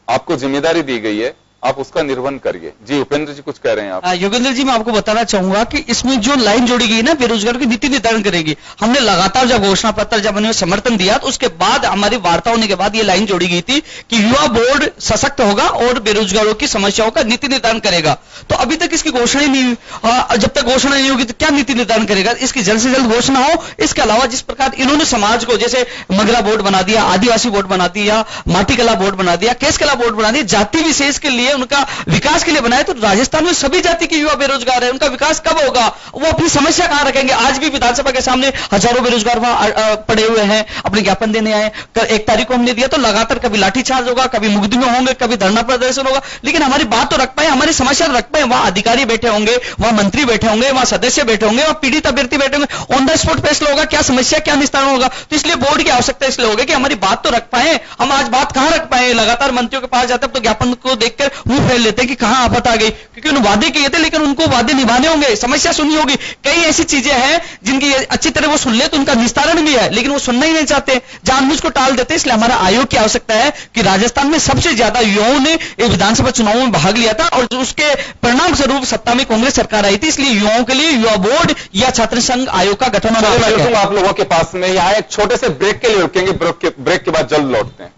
आपको जिम्मेदारी दी गई है, आप उसका निर्वहन करिए। जी उपेंद्र जी कुछ कह रहे हैं आप। योगेंद्र जी, मैं आपको बताना चाहूंगा कि इसमें जो लाइन जोड़ी गई ना, बेरोजगारों की नीति निर्धारण करेगी। हमने लगातार जब घोषणा पत्र, जब हमने समर्थन दिया, तो उसके बाद हमारी वार्ता होने के बाद ये लाइन जोड़ी गई थी कि युवा बोर्ड सशक्त होगा और बेरोजगारों की समस्याओं का नीति निर्धारण करेगा। तो अभी तक इसकी घोषणा ही नहीं हुई। जब तक घोषणा नहीं होगी तो क्या नीति निर्धारण करेगा? इसकी जल्द से जल्द घोषणा हो। इसके अलावा जिस प्रकार इन्होंने समाज को, जैसे मगरा बोर्ड बना दिया, आदिवासी बोर्ड बना दिया, माटी कला बोर्ड बना दिया, केस कला बोर्ड बना दिया, जाति विशेष के लिए उनका विकास के लिए बनाए, तो राजस्थान में सभी जाति के युवा बेरोजगार है, उनका विकास कब होगा? वो अपनी समस्या कहां रखेंगे? आज भी विधानसभा के सामने हजारों बेरोजगार वहां पड़े हुए हैं, अपने ज्ञापन देने आए। 1 तारीख को हमने दिया, तो लगातार कभी लाठीचार्ज होगा, कभी मुकदमे होंगे, कभी धरना प्रदर्शन होगा, लेकिन हमारी बात तो रख पाए, हमारी समस्या रख पाए। वहां अधिकारी बैठे होंगे, वहां मंत्री बैठे होंगे, वहां सदस्य बैठे होंगे, वहां पीड़ित अभ्यर्थी बैठे होंगे, ऑन द स्पॉट फैसला होगा, क्या समस्या, क्या निस्तारण होगा। तो इसलिए बोर्ड की आवश्यकता इसलिए होगी कि हमारी बात तो रख पाए। हम आज बात कहां रख पाए? लगातार मंत्रियों के पास जाते हैं तो ज्ञापन को देखकर मुंह फेर लेते हैं कि कहां आफत आ गई, क्योंकि उन्होंने वादे किए थे, लेकिन उनको वादे निभाने होंगे, समस्या सुननी होगी। कई ऐसी चीजें हैं जिनकी अच्छी तरह वो सुन ले तो उनका निस्तारण भी है, लेकिन वो सुनना ही नहीं चाहते, जानबूझ को टाल देते। इसलिए हमारा आयोग की आवश्यकता है कि राजस्थान में सबसे ज्यादा युवाओं ने विधानसभा चुनावों में भाग लिया था और उसके परिणाम स्वरूप सत्ता में कांग्रेस सरकार आई थी। इसलिए युवाओं के लिए युवा बोर्ड या छात्र संघ आयोग का गठन होना आवश्यक है। आप लोगों के पास में यहाँ एक छोटे से ब्रेक के लिए रुकेंगे, ब्रेक के बाद जल्द लौटते हैं।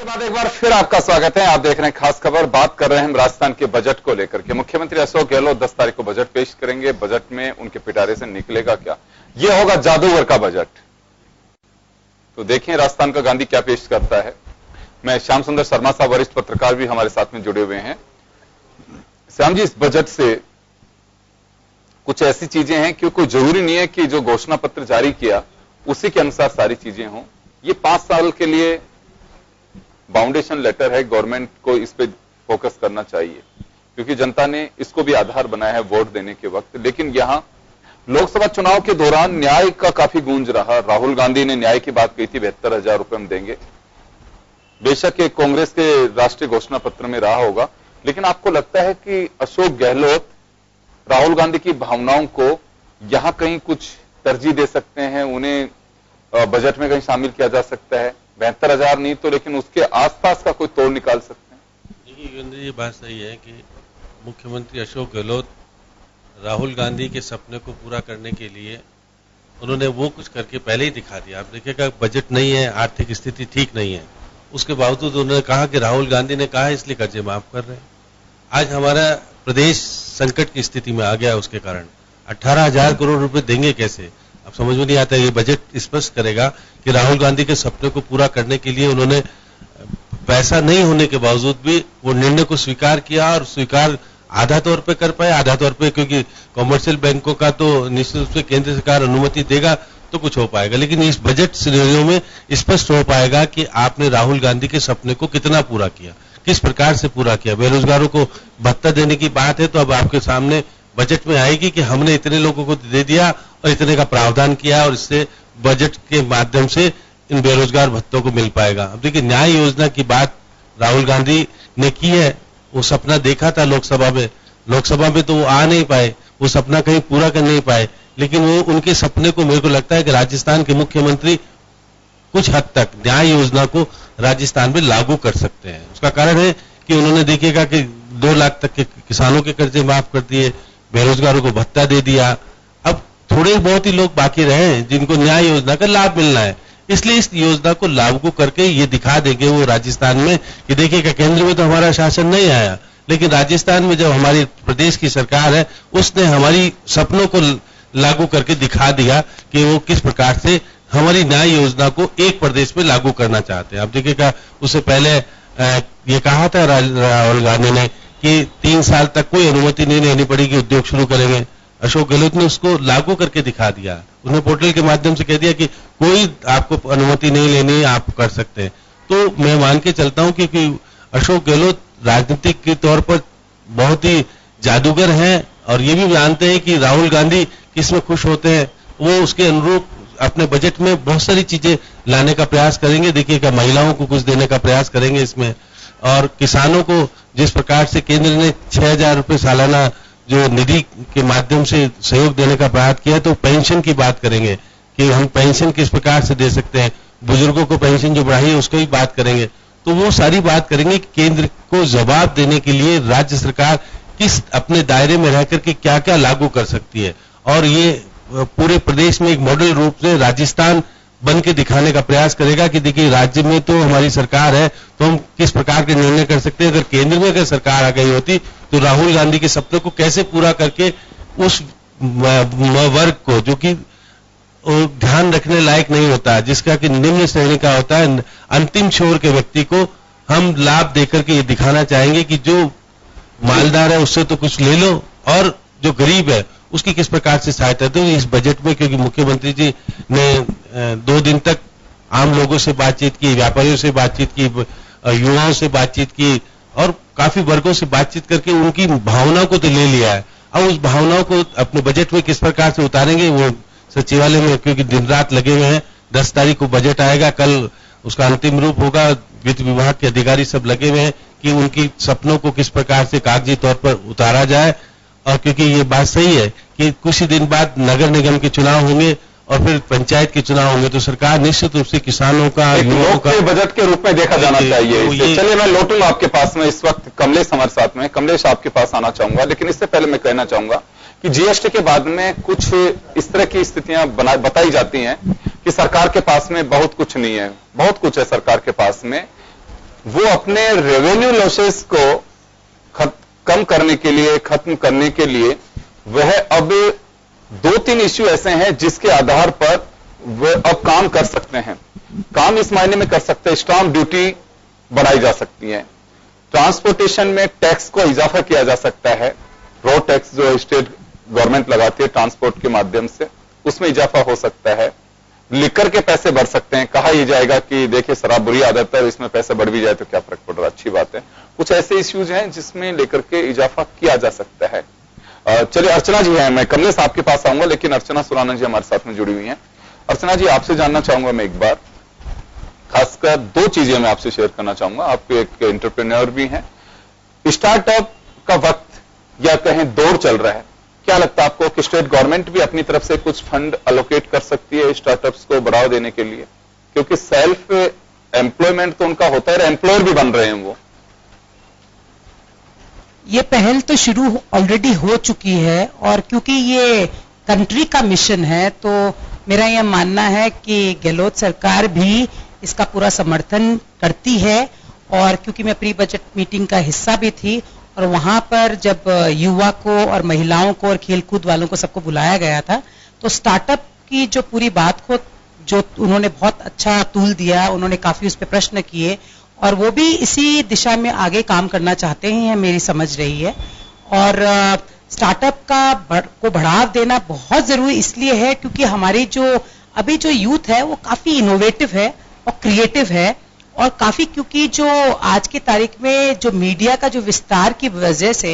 बाद एक बार फिर आपका स्वागत है। आप देख रहे हैं खास खबर। बात कर रहे हैं हम राजस्थान के बजट को लेकर के। मुख्यमंत्री अशोक गहलोत 10 तारीख को बजट पेश करेंगे। बजट में उनके पिटारे से निकलेगा क्या? यह होगा जादूगर का बजट। तो देखें राजस्थान का गांधी क्या पेश करता है। मैं श्याम सुंदर शर्मा साहब, वरिष्ठ पत्रकार भी हमारे साथ में जुड़े हुए हैं। श्याम जी, इस बजट से कुछ ऐसी चीजें हैं कि कोई जरूरी नहीं है कि जो घोषणा पत्र जारी किया उसी के अनुसार सारी चीजें हों। ये 5 साल के लिए बाउंडेशन लेटर है, गवर्नमेंट को इस पे फोकस करना चाहिए क्योंकि जनता ने इसको भी आधार बनाया है वोट देने के वक्त। लेकिन यहां लोकसभा चुनाव के दौरान न्याय का काफी गूंज रहा। राहुल गांधी ने न्याय की बात कही थी, 72,000 रुपए हम देंगे। बेशक ये कांग्रेस के राष्ट्रीय घोषणा पत्र में रहा होगा, लेकिन आपको लगता है कि अशोक गहलोत राहुल गांधी की भावनाओं को यहां कहीं कुछ तरजीह दे सकते हैं, उन्हें बजट में कहीं शामिल किया जा सकता है? 72,000 नहीं तो लेकिन उसके आसपास का कोई तोड़ निकाल सकते हैं? देखिए योगेंद्र, ये बात सही है कि मुख्यमंत्री अशोक गहलोत राहुल गांधी के सपने को पूरा करने के लिए उन्होंने वो कुछ करके पहले ही दिखा दिया। आप देखिएगा बजट नहीं है, आर्थिक स्थिति ठीक नहीं है, उसके बावजूद उन्होंने कहा कि राहुल गांधी ने कहा इसलिए कर्जे माफ कर रहे हैं। आज हमारा प्रदेश संकट की स्थिति में आ गया, उसके कारण 18,000 करोड़ रुपए देंगे कैसे? अब समझ में नहीं आता। ये बजट स्पष्ट करेगा कि राहुल गांधी के सपने को पूरा करने के लिए उन्होंने पैसा नहीं होने के बावजूद भी वो निर्णय को स्वीकार किया, और स्वीकार आधा तौर पे कर पाए, आधा तौर पे क्योंकि कॉमर्शियल बैंकों का तो निश्चित रूप से केंद्र सरकार अनुमति देगा तो कुछ हो पाएगा, लेकिन इस बजट सिनेरियो में स्पष्ट हो पाएगा कि आपने राहुल गांधी के सपने को कितना पूरा किया, किस प्रकार से पूरा किया। बेरोजगारों को भत्ता देने की बात है तो अब आपके सामने बजट में आएगी कि हमने इतने लोगों को दे दिया और इतने का प्रावधान किया, और इससे बजट के माध्यम से इन बेरोजगार भत्तों को मिल पाएगा। अब देखिए न्याय योजना की बात राहुल गांधी ने की है, वो सपना देखा था लोकसभा में तो वो आ नहीं पाए, वो सपना कहीं पूरा कर नहीं पाए, लेकिन वो उनके सपने को मेरे को लगता है कि राजस्थान के मुख्यमंत्री कुछ हद तक न्याय योजना को राजस्थान में लागू कर सकते हैं। उसका कारण है कि उन्होंने देखिएगा कि 2 लाख तक के किसानों के कर्जे माफ कर दिए, बेरोजगारों को भत्ता दे दिया। अब थोड़े बहुत ही लोग बाकी रहे हैं जिनको न्याय योजना का लाभ मिलना है, इसलिए इस योजना को लागू करके ये दिखा देंगे वो राजस्थान में कि देखिएगा केंद्र में तो हमारा शासन नहीं आया, लेकिन राजस्थान में जब हमारी प्रदेश की सरकार है उसने हमारी सपनों को लागू करके दिखा दिया कि वो किस प्रकार से हमारी न्याय योजना को एक प्रदेश में लागू करना चाहते हैं। अब देखिएगा उससे पहले ये कहा था राहुल गांधी ने कि 3 साल तक कोई अनुमति नहीं लेनी पड़ेगी, उद्योग शुरू करेंगे। अशोक गहलोत ने उसको लागू करके दिखा दिया, उन्होंने पोर्टल के माध्यम से कह दिया कि कोई आपको अनुमति नहीं लेनी, आप कर सकते हैं। तो मैं मान के चलता हूं कि अशोक गहलोत राजनीतिक के तौर पर बहुत ही जादूगर हैं, और ये भी जानते हैं कि राहुल गांधी किसमें खुश होते हैं, वो उसके अनुरूप अपने बजट में बहुत सारी चीजें लाने का प्रयास करेंगे। देखिएगा महिलाओं को कुछ देने का प्रयास करेंगे इसमें, और किसानों को जिस प्रकार से केंद्र ने 6,000 रुपये सालाना जो निधि के माध्यम से सहयोग देने का प्रयास किया, तो पेंशन की बात करेंगे कि हम पेंशन किस प्रकार से दे सकते हैं, बुजुर्गों को पेंशन जो बढ़ाई है उसको भी बात करेंगे। तो वो सारी बात करेंगे कि केंद्र को जवाब देने के लिए राज्य सरकार किस अपने दायरे में रहकर के क्या क्या लागू कर सकती है, और ये पूरे प्रदेश में एक मॉडल रूप से राजस्थान बन के दिखाने का प्रयास करेगा कि देखिए राज्य में तो हमारी सरकार है तो हम किस प्रकार के निर्णय कर सकते हैं। अगर केंद्र में अगर सरकार आ गई होती तो राहुल गांधी के सपने को कैसे पूरा करके उस वर्ग को जो कि ध्यान रखने लायक नहीं होता, जिसका कि निम्न श्रेणी का होता है, अंतिम छोर के व्यक्ति को हम लाभ देकर के ये दिखाना चाहेंगे कि जो मालदार है उससे तो कुछ ले लो, और जो गरीब है उसकी किस प्रकार से सहायता दो। इस बजट में क्योंकि मुख्यमंत्री जी ने 2 दिन तक आम लोगों से बातचीत की, व्यापारियों से बातचीत की, युवाओं से बातचीत की, और काफी वर्गों से बातचीत करके उनकी भावनाओं को तो ले लिया है। अब उस भावनाओं को अपने बजट में किस प्रकार से उतारेंगे, वो सचिवालय में क्योंकि दिन रात लगे हुए हैं। 10 तारीख को बजट आएगा, कल उसका अंतिम रूप होगा, वित्त विभाग के अधिकारी सब लगे हुए हैं कि उनकी सपनों को किस प्रकार से कागजी तौर पर उतारा जाए। और क्योंकि ये बात सही है कि कुछ ही दिन बाद नगर निगम के चुनाव होंगे और फिर पंचायत के चुनाव होंगे, तो सरकार निश्चित रूप से किसानों का, युवाओं का बजट के रूप में देखा जाना चाहिए। चलिए मैं लौटूंगा आपके पास में, इस वक्त कमलेश हमारे साथ में। कमलेश आपके पास आना चाहूंगा, लेकिन इससे पहले मैं कहना चाहूंगा कि जीएसटी के बाद में कुछ इस तरह की स्थितियां बताई जाती हैं कि सरकार के पास में बहुत कुछ नहीं है, बहुत कुछ है सरकार के पास में। वो अपने रेवेन्यू लॉसेस को कम करने के लिए, खत्म करने के लिए वह अब 2-3 इश्यू ऐसे हैं जिसके आधार पर वह अब काम कर सकते हैं। काम इस मायने में कर सकते हैं, स्टाम्प ड्यूटी बढ़ाई जा सकती है, ट्रांसपोर्टेशन में टैक्स को इजाफा किया जा सकता है, रोड टैक्स जो स्टेट गवर्नमेंट लगाती है ट्रांसपोर्ट के माध्यम से, उसमें इजाफा हो सकता है। लिकर के पैसे बढ़ सकते हैं, कहा यह जाएगा कि देखिए शराब बुरी आदत है, इसमें पैसे बढ़ भी जाए तो क्या फर्क पड़ रहा है, अच्छी बात है। कुछ ऐसे इश्यूज हैं जिसमें लेकर के इजाफा किया जा सकता है। चलिए अर्चना जी हैं, मैं कमलेश आपके पास आऊंगा, लेकिन अर्चना सुराना जी हमारे साथ में जुड़ी हुई हैं। अर्चना जी आपसे जानना चाहूंगा मैं एक बार, खास खासकर दो चीजें मैं आपसे शेयर करना चाहूंगा। आप एक एंटरप्रेन्योर भी हैं, स्टार्टअप का वक्त या कहें दौर चल रहा है, क्या लगता है आपको कि स्टेट गवर्नमेंट भी अपनी तरफ से कुछ फंड अलोकेट कर सकती है स्टार्टअप्स को बढ़ावा देने के लिए? क्योंकि सेल्फ एम्प्लॉयमेंट तो उनका होता है, एम्प्लॉयर भी बन रहे हैं वो। ये पहल तो शुरू ऑलरेडी हो चुकी है, और क्योंकि ये कंट्री का मिशन है तो मेरा यह मानना है कि गहलोत सरकार भी इसका पूरा समर्थन करती है। और क्योंकि मैं प्री बजट मीटिंग का हिस्सा भी थी, और वहां पर जब युवा को और महिलाओं को और खेलकूद वालों को सबको बुलाया गया था, तो स्टार्टअप की जो पूरी बात को जो उन्होंने बहुत अच्छा तूल दिया, उन्होंने काफी उस पर प्रश्न किए, और वो भी इसी दिशा में आगे काम करना चाहते हैं, मेरी समझ रही है। और स्टार्टअप को बढ़ावा देना बहुत जरूरी इसलिए है क्योंकि हमारी जो अभी जो यूथ है वो काफी इनोवेटिव है और क्रिएटिव है, और काफी क्योंकि जो आज की तारीख में जो मीडिया का जो विस्तार की वजह से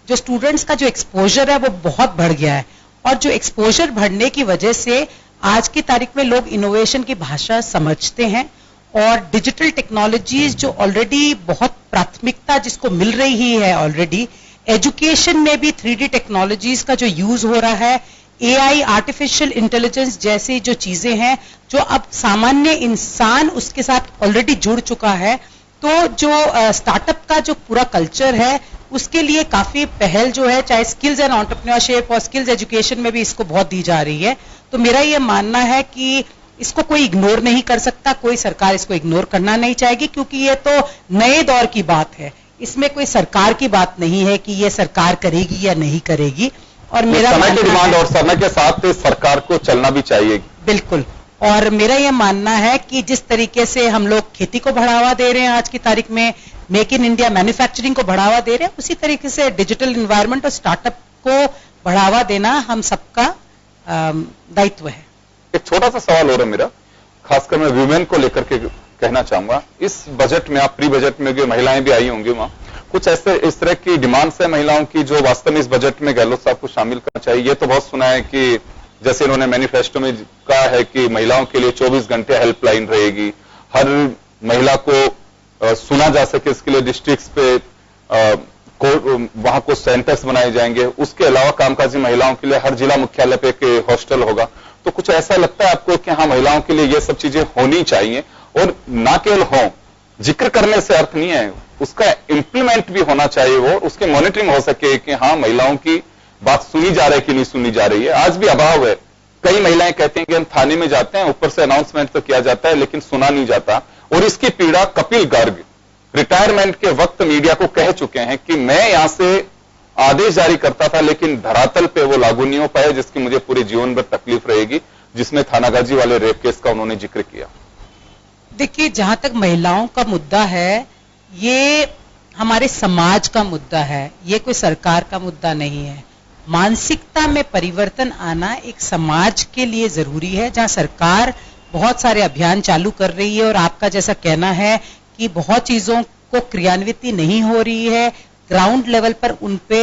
जो स्टूडेंट्स का जो एक्सपोजर है वो बहुत बढ़ गया है, और जो एक्सपोजर बढ़ने की वजह से आज की तारीख में लोग इनोवेशन की भाषा समझते हैं, और डिजिटल टेक्नोलॉजीज जो ऑलरेडी बहुत प्राथमिकता जिसको मिल रही है ऑलरेडी, एजुकेशन में भी 3D टेक्नोलॉजीज का जो यूज हो रहा है, AI आर्टिफिशियल इंटेलिजेंस जैसी जो चीजें हैं जो अब सामान्य इंसान उसके साथ ऑलरेडी जुड़ चुका है, तो जो स्टार्टअप का जो पूरा कल्चर है उसके लिए काफी पहल जो है, चाहे स्किल्स एंड एंटरप्रेन्योरशिप और स्किल्स एजुकेशन में भी इसको बहुत दी जा रही है। तो मेरा ये मानना है कि इसको कोई इग्नोर नहीं कर सकता, कोई सरकार इसको इग्नोर करना नहीं चाहेगी, क्योंकि ये तो नए दौर की बात है, इसमें कोई सरकार की बात नहीं है कि ये सरकार करेगी या नहीं करेगी। और मेरा समय की डिमांड और समय के साथ सरकार को चलना भी चाहिए। बिल्कुल, और मेरा यह मानना है कि जिस तरीके से हम लोग खेती को बढ़ावा दे रहे हैं आज की तारीख में, मेक इन इंडिया मैन्युफैक्चरिंग को बढ़ावा दे रहे हैं, उसी तरीके से डिजिटल एनवायरनमेंट और स्टार्टअप को बढ़ावा देना हम सबका दायित्व है। एक छोटा सा सवाल हो रहा है मेरा, खासकर मैं वीमेन को लेकर के कहना चाहूंगा। इस बजट में, आप प्री बजट में महिलाएं भी आई होंगी, वहां कुछ ऐसे इस तरह की डिमांड्स है महिलाओं की जो वास्तव में इस बजट में गहलोत साहब को शामिल करना चाहिए? ये तो बहुत सुना है कि जैसे इन्होंने मैनिफेस्टो में कहा है कि महिलाओं के लिए 24 घंटे हेल्पलाइन रहेगी, हर महिला को सुना जा सके, इसके लिए डिस्ट्रिक्ट्स पे वहां को सेंटर्स बनाए जाएंगे। उसके अलावा कामकाजी महिलाओं के लिए हर जिला मुख्यालय पे एक हॉस्टल होगा। तो कुछ ऐसा लगता है आपको कि हाँ, महिलाओं के लिए ये सब चीजें होनी चाहिए, और ना केवल हो, जिक्र करने से अर्थ नहीं है, उसका इंप्लीमेंट भी होना चाहिए, वो उसकी मॉनिटरिंग हो सके कि हाँ, महिलाओं की बात सुनी जा रही है कि नहीं सुनी जा रही है। आज भी अभाव है, कई महिलाएं कहती हैं कि हम थाने में जाते हैं, ऊपर से अनाउंसमेंट तो किया जाता है लेकिन सुना नहीं जाता। और इसकी पीड़ा कपिल गर्ग रिटायरमेंट के वक्त मीडिया को कह चुके हैं कि मैं यहां से आदेश जारी करता था लेकिन धरातल पे वो लागू नहीं हो पाया, जिसकी मुझे पूरे जीवन भर तकलीफ रहेगी, जिसमें थानागाजी वाले रेप केस का उन्होंने जिक्र किया। देखिए, जहां तक महिलाओं का मुद्दा है, ये हमारे समाज का मुद्दा है, ये कोई सरकार का मुद्दा नहीं है। मानसिकता में परिवर्तन आना एक समाज के लिए जरूरी है। जहां सरकार बहुत सारे अभियान चालू कर रही है और आपका जैसा कहना है कि बहुत चीजों को क्रियान्वित नहीं हो रही है, ग्राउंड लेवल पर उन पे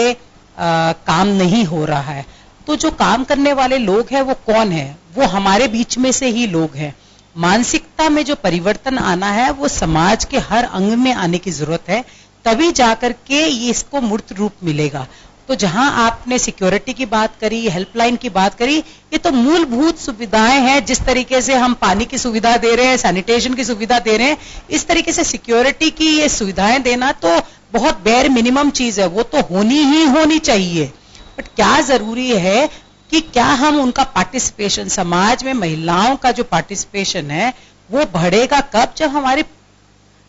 काम नहीं हो रहा है, तो जो काम करने वाले लोग हैं वो कौन है? वो हमारे बीच में से ही लोग हैं। मानसिकता में जो परिवर्तन आना है वो समाज के हर अंग में आने की जरूरत है, तभी जाकर के ये इसको मूर्त रूप मिलेगा। तो जहां आपने सिक्योरिटी की बात करी, हेल्पलाइन की बात करी, ये तो मूलभूत सुविधाएं हैं। जिस तरीके से हम पानी की सुविधा दे रहे हैं, सैनिटेशन की सुविधा दे रहे हैं, इस तरीके से सिक्योरिटी की ये सुविधाएं देना तो बहुत बेयर मिनिमम चीज है, वो तो होनी ही होनी चाहिए। बट क्या जरूरी है कि क्या हम उनका पार्टिसिपेशन, समाज में महिलाओं का जो पार्टिसिपेशन है वो बढ़ेगा कब? जब हमारे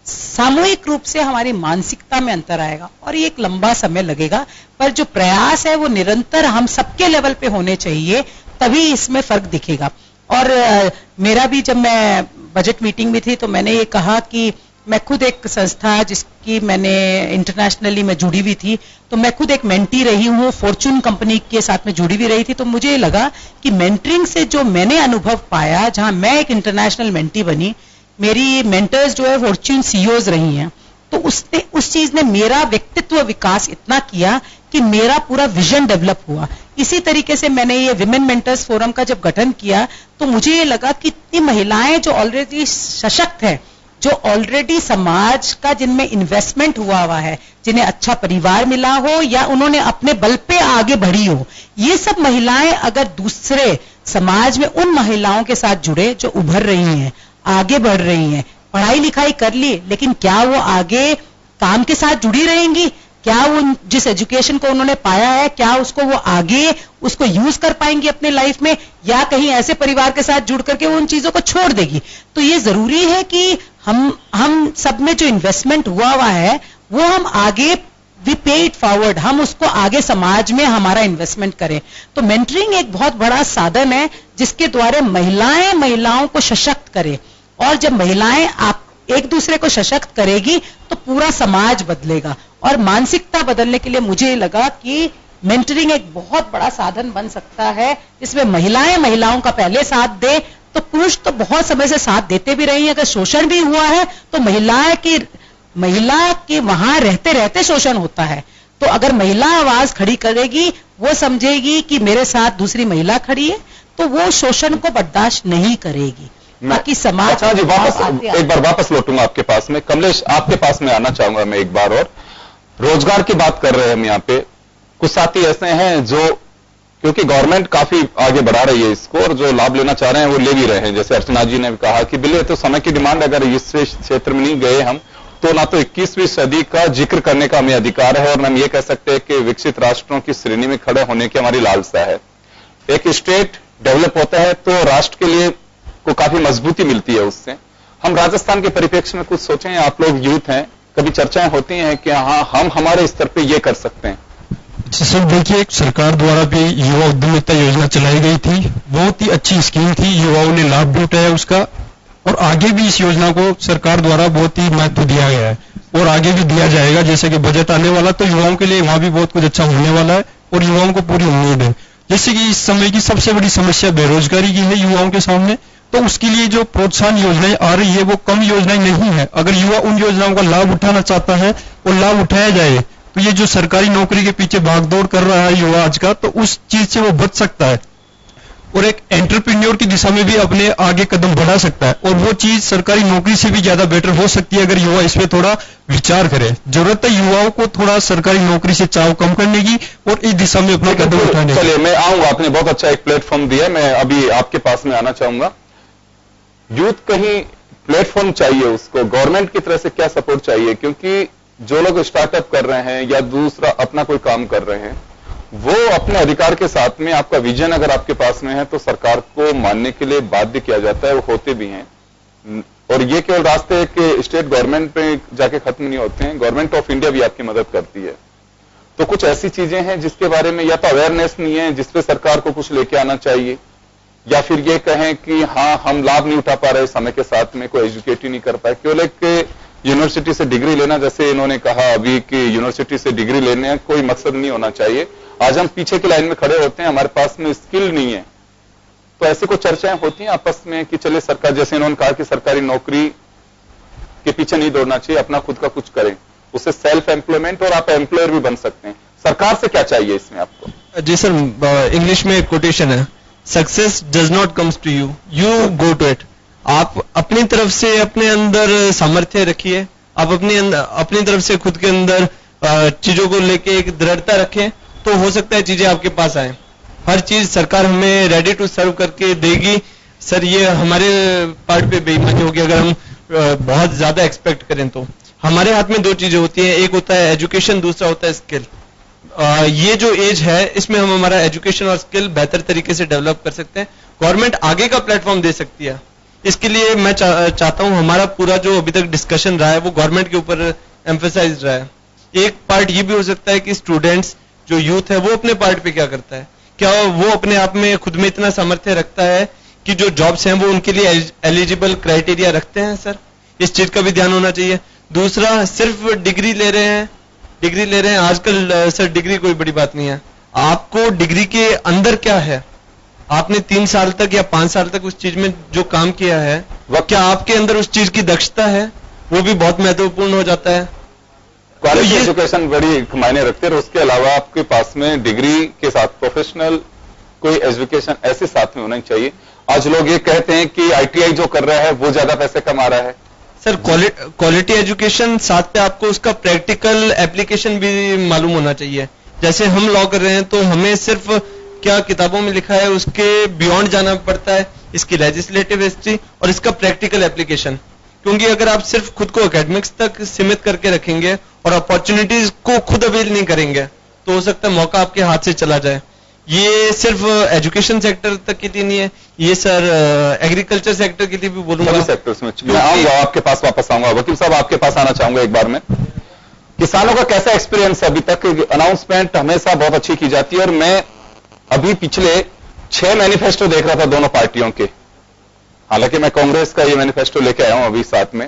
सामूहिक रूप से हमारी मानसिकता में अंतर आएगा, और ये एक लंबा समय लगेगा, पर जो प्रयास है वो निरंतर हम सबके लेवल पे होने चाहिए, तभी इसमें फर्क दिखेगा। और मेरा भी, जब मैं बजट मीटिंग में थी तो मैंने ये कहा कि मैं खुद एक संस्था जिसकी मैंने इंटरनेशनली में जुड़ी हुई थी, तो मैं खुद एक मेंटी रही हूँ, फॉर्चून कंपनी के साथ में जुड़ी हुई रही थी, तो मुझे ये लगा कि मेंटरिंग से जो मैंने अनुभव पाया, जहां मैं एक इंटरनेशनल मेंटी बनी, मेरी मेंटर्स जो है फॉर्चून सीईओज रही हैं, तो उस चीज ने मेरा व्यक्तित्व विकास इतना किया कि मेरा पूरा विजन डेवलप हुआ। इसी तरीके से मैंने ये विमेन मेंटर्स फोरम का जब गठन किया तो मुझे ये लगा कि इतनी महिलाएं जो ऑलरेडी सशक्त है जो ऑलरेडी समाज का जिनमें इन्वेस्टमेंट हुआ है, जिन्हें अच्छा परिवार मिला हो या उन्होंने अपने बल पे आगे बढ़ी हो, ये सब महिलाएं अगर दूसरे समाज में उन महिलाओं के साथ जुड़े जो उभर रही हैं, आगे बढ़ रही हैं, पढ़ाई लिखाई कर ली, लेकिन क्या वो आगे काम के साथ जुड़ी रहेंगी? क्या वो जिस एजुकेशन को उन्होंने पाया है, क्या उसको वो आगे उसको यूज कर पाएंगी अपने लाइफ में, या कहीं ऐसे परिवार के साथ जुड़ करके वो उन चीजों को छोड़ देगी? तो ये जरूरी है कि हम सब में जो इन्वेस्टमेंट हुआ है वो हम आगे वी पे इट फॉरवर्ड, हम उसको आगे समाज में हमारा इन्वेस्टमेंट करें। तो मेंटरिंग एक बहुत बड़ा साधन है जिसके द्वारा महिलाओं को सशक्त करे, और जब महिलाएं आप एक दूसरे को सशक्त करेगी तो पूरा समाज बदलेगा। और मानसिकता बदलने के लिए मुझे लगा कि मेंटरिंग एक बहुत बड़ा साधन बन सकता है, जिसमें महिलाओं का पहले साथ दे, तो पुरुष तो बहुत समय से साथ देते भी रही हैं। अगर शोषण भी हुआ है तो महिला के वहां रहते रहते शोषण होता है, तो अगर महिला आवाज खड़ी करेगी, वो समझेगी कि मेरे साथ दूसरी महिला खड़ी है, तो वो शोषण को बर्दाश्त नहीं करेगी। बाकी समाज अच्छा जी, एक बार वापस लौटूंगा आपके पास में। कमलेश, आपके पास में आना चाहूंगा मैं एक बार और। रोजगार की बात कर रहे हैं हम यहाँ पे, कुछ साथी ऐसे हैं जो, क्योंकि गवर्नमेंट काफी आगे बढ़ा रही है इसको और जो लाभ लेना चाह रहे हैं वो ले भी रहे हैं। जैसे अर्चना जी ने कहा कि बिल्कुल तो समय की डिमांड, अगर इस क्षेत्र में नहीं गए हम तो ना तो 21वीं सदी का जिक्र करने का हमें अधिकार है, और हम ये कह सकते हैं कि विकसित राष्ट्रों की श्रेणी में खड़े होने की हमारी लालसा है। एक स्टेट डेवलप होता है तो राष्ट्र के लिए को काफी मजबूती मिलती है उससे। हम राजस्थान के परिप्रेक्ष्य में कुछ सोचें, आप लोग यूथ हैं, कभी चर्चाएं होती हैं कि हाँ हम हमारे स्तर पे ये कर सकते हैं? सर देखिए, सरकार द्वारा भी युवा उद्यमिता योजना चलाई गई थी, बहुत ही अच्छी स्कीम थी, युवाओं ने लाभ भी उठाया उसका, और आगे भी इस योजना को सरकार द्वारा बहुत ही महत्व दिया गया है और आगे भी दिया जाएगा। जैसे कि बजट आने वाला तो युवाओं के लिए वहां भी बहुत कुछ अच्छा होने वाला है और युवाओं को पूरी उम्मीद है। जैसे कि इस समय की सबसे बड़ी समस्या बेरोजगारी की है युवाओं के सामने, तो उसके लिए जो प्रोत्साहन योजनाएं आ रही है वो कम योजनाएं नहीं है। अगर युवा उन योजनाओं का लाभ उठाना चाहता है और लाभ उठाया जाए तो ये जो सरकारी नौकरी के पीछे भागदौड़ कर रहा है युवा आज का, तो उस चीज से वो बच सकता है और एक एंटरप्रेन्योर की दिशा में भी अपने आगे कदम बढ़ा सकता है, और वो चीज सरकारी नौकरी से भी ज्यादा बेटर हो सकती है अगर युवा इस पे थोड़ा विचार करे। जरूरत है युवाओं को थोड़ा सरकारी नौकरी से चाव कम करने की और इस दिशा में अपना कदम उठाने की। चलिए मैं आऊंगा, आपने बहुत अच्छा एक प्लेटफॉर्म दिया, मैं अभी आपके पास में आना चाहूंगा। यूथ कहीं प्लेटफॉर्म चाहिए, उसको गवर्नमेंट की तरफ से क्या सपोर्ट चाहिए? क्योंकि जो लोग स्टार्टअप कर रहे हैं या दूसरा अपना कोई काम कर रहे हैं, वो अपने अधिकार के साथ में, आपका विजन अगर आपके पास में है तो सरकार को मानने के लिए बाध्य किया जाता है, वो होते भी हैं। और ये केवल रास्ते के स्टेट गवर्नमेंट पे जाके खत्म नहीं होते हैं, गवर्नमेंट ऑफ इंडिया भी आपकी मदद करती है। तो कुछ ऐसी चीजें हैं जिसके बारे में या तो अवेयरनेस नहीं है, जिसपे सरकार को कुछ लेके आना चाहिए, या फिर ये कहें कि हाँ हम लाभ नहीं उठा पा रहे समय के साथ में, कोई एजुकेट ही नहीं कर पाए। केवल एक यूनिवर्सिटी से डिग्री लेना, जैसे इन्होंने कहा अभी कि यूनिवर्सिटी से डिग्री लेने का कोई मकसद नहीं होना चाहिए। आज हम पीछे की लाइन में खड़े होते हैं, हमारे पास में स्किल नहीं है, तो ऐसे कुछ चर्चाएं होती हैं आपस में कि चले सरकार, जैसे इन्होंने कहा कि सरकारी नौकरी के पीछे नहीं दौड़ना चाहिए, अपना खुद का कुछ करें, उससे सेल्फ एम्प्लॉयमेंट और आप एम्प्लॉयर भी बन सकते हैं। सरकार से क्या चाहिए इसमें आपको? जी सर, इंग्लिश में एक कोटेशन है, success does not comes to you, you go to it. आप अपनी तरफ से अपने अंदर सामर्थ्य रखिए, आप अपनी तरफ से खुद के अंदर चीजों को लेके एक दृढ़ता रखें, तो हो सकता है चीजें आपके पास आए। हर चीज सरकार हमें रेडी टू सर्व करके देगी सर, ये हमारे पार्ट पे बेईमानी होगी अगर हम बहुत ज्यादा एक्सपेक्ट करें। तो हमारे हाथ में दो चीजें होती हैं, एक होता है एजुकेशन, दूसरा होता है स्किल। ये जो एज है इसमें हम हमारा एजुकेशन और स्किल बेहतर तरीके से डेवलप कर सकते हैं, गवर्नमेंट आगे का प्लेटफॉर्म दे सकती है। इसके लिए मैं चाहता हूं हमारा पूरा जो अभी तक डिस्कशन रहा है वो गवर्नमेंट के ऊपर एम्फेसाइज रहा है। एक पार्ट ये भी हो सकता है कि स्टूडेंट्स जो यूथ है वो अपने पार्ट पे क्या करता है, क्या वो अपने आप में खुद में इतना सामर्थ्य रखता है कि जो जॉब्स हैं वो उनके लिए एलिजिबल क्राइटेरिया रखते हैं सर, इस चीज का भी ध्यान होना चाहिए। दूसरा, सिर्फ डिग्री ले रहे हैं आजकल सर, डिग्री कोई बड़ी बात नहीं है, आपको डिग्री के अंदर क्या है, आपने 3 साल तक या 5 साल तक उस चीज में जो काम किया है, क्या आपके अंदर उस चीज की दक्षता है, वो भी बहुत महत्वपूर्ण हो जाता है। क्वालिटी एजुकेशन बड़ी मायने रखते हैं, और उसके अलावा आपके पास में डिग्री के साथ प्रोफेशनल कोई एजुकेशन ऐसे साथ में होना चाहिए। आज लोग ये कहते हैं कि आईटीआई जो कर रहा है वो ज्यादा पैसे कमा रहा है। सर क्वालिटी एजुकेशन, साथ पे आपको उसका प्रैक्टिकल एप्लीकेशन भी मालूम होना चाहिए। जैसे हम लॉ कर रहे हैं तो हमें सिर्फ क्या किताबों में लिखा है उसके बियॉन्ड जाना पड़ता है, इसकी लेजिस्लेटिव हिस्ट्री और इसका प्रैक्टिकल एप्लीकेशन। क्योंकि अगर आप सिर्फ खुद को एकेडमिक्स तक सीमित करके रखेंगे और अपॉर्चुनिटीज को खुद अवेल नहीं करेंगे तो हो सकता है मौका आपके हाथ से चला जाए। ये सिर्फ एजुकेशन सेक्टर तक की नहीं है, ये सर एग्रीकल्चर सेक्टर की भी बोलूंगा। सेक्टर्स में मैं आऊंगा, आपके पास वापस आऊंगा। वकील साहब आपके पास आना चाहूंगा एक बार में। किसानों का कैसा एक्सपीरियंस है अभी तक? अनाउंसमेंट हमेशा बहुत अच्छी की जाती है और मैं अभी पिछले 6 मैनिफेस्टो देख रहा था दोनों पार्टियों के, हालांकि मैं कांग्रेस का ये मैनिफेस्टो लेके आया हूं अभी साथ में।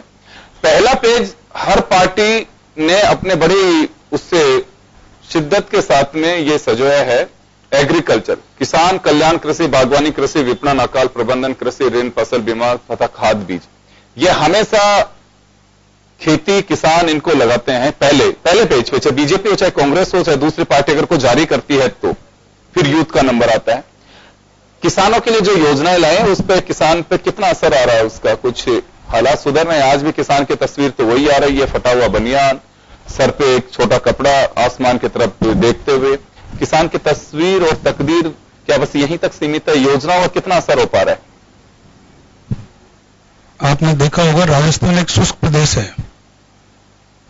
पहला पेज हर पार्टी ने अपने बड़ी उससे शिद्दत के साथ में ये सजोया है। एग्रीकल्चर, किसान कल्याण, कृषि बागवानी, कृषि विपणन, अकाल प्रबंधन, कृषि ऋण, फसल बीमा तथा खाद बीज। ये हमेशा खेती किसान इनको लगाते हैं पहले पेज पे, चाहे बीजेपी हो चाहे कांग्रेस हो चाहे दूसरी पार्टी अगर कोई जारी करती है तो फिर यूथ का नंबर आता है। किसानों के लिए जो योजनाएं लाए उस पर किसान पे कितना असर आ रहा है, उसका कुछ हालात सुधर रहे हैं? आज भी किसान की तस्वीर तो वही आ रही है, फटा हुआ बनियान, सर पे एक छोटा कपड़ा, आसमान की तरफ देखते हुए। किसान की तस्वीर और तकदीर क्या बस यहीं तक सीमित है? योजनाओं का कितना असर हो पा रहा है? आपने देखा होगा राजस्थान एक शुष्क प्रदेश है।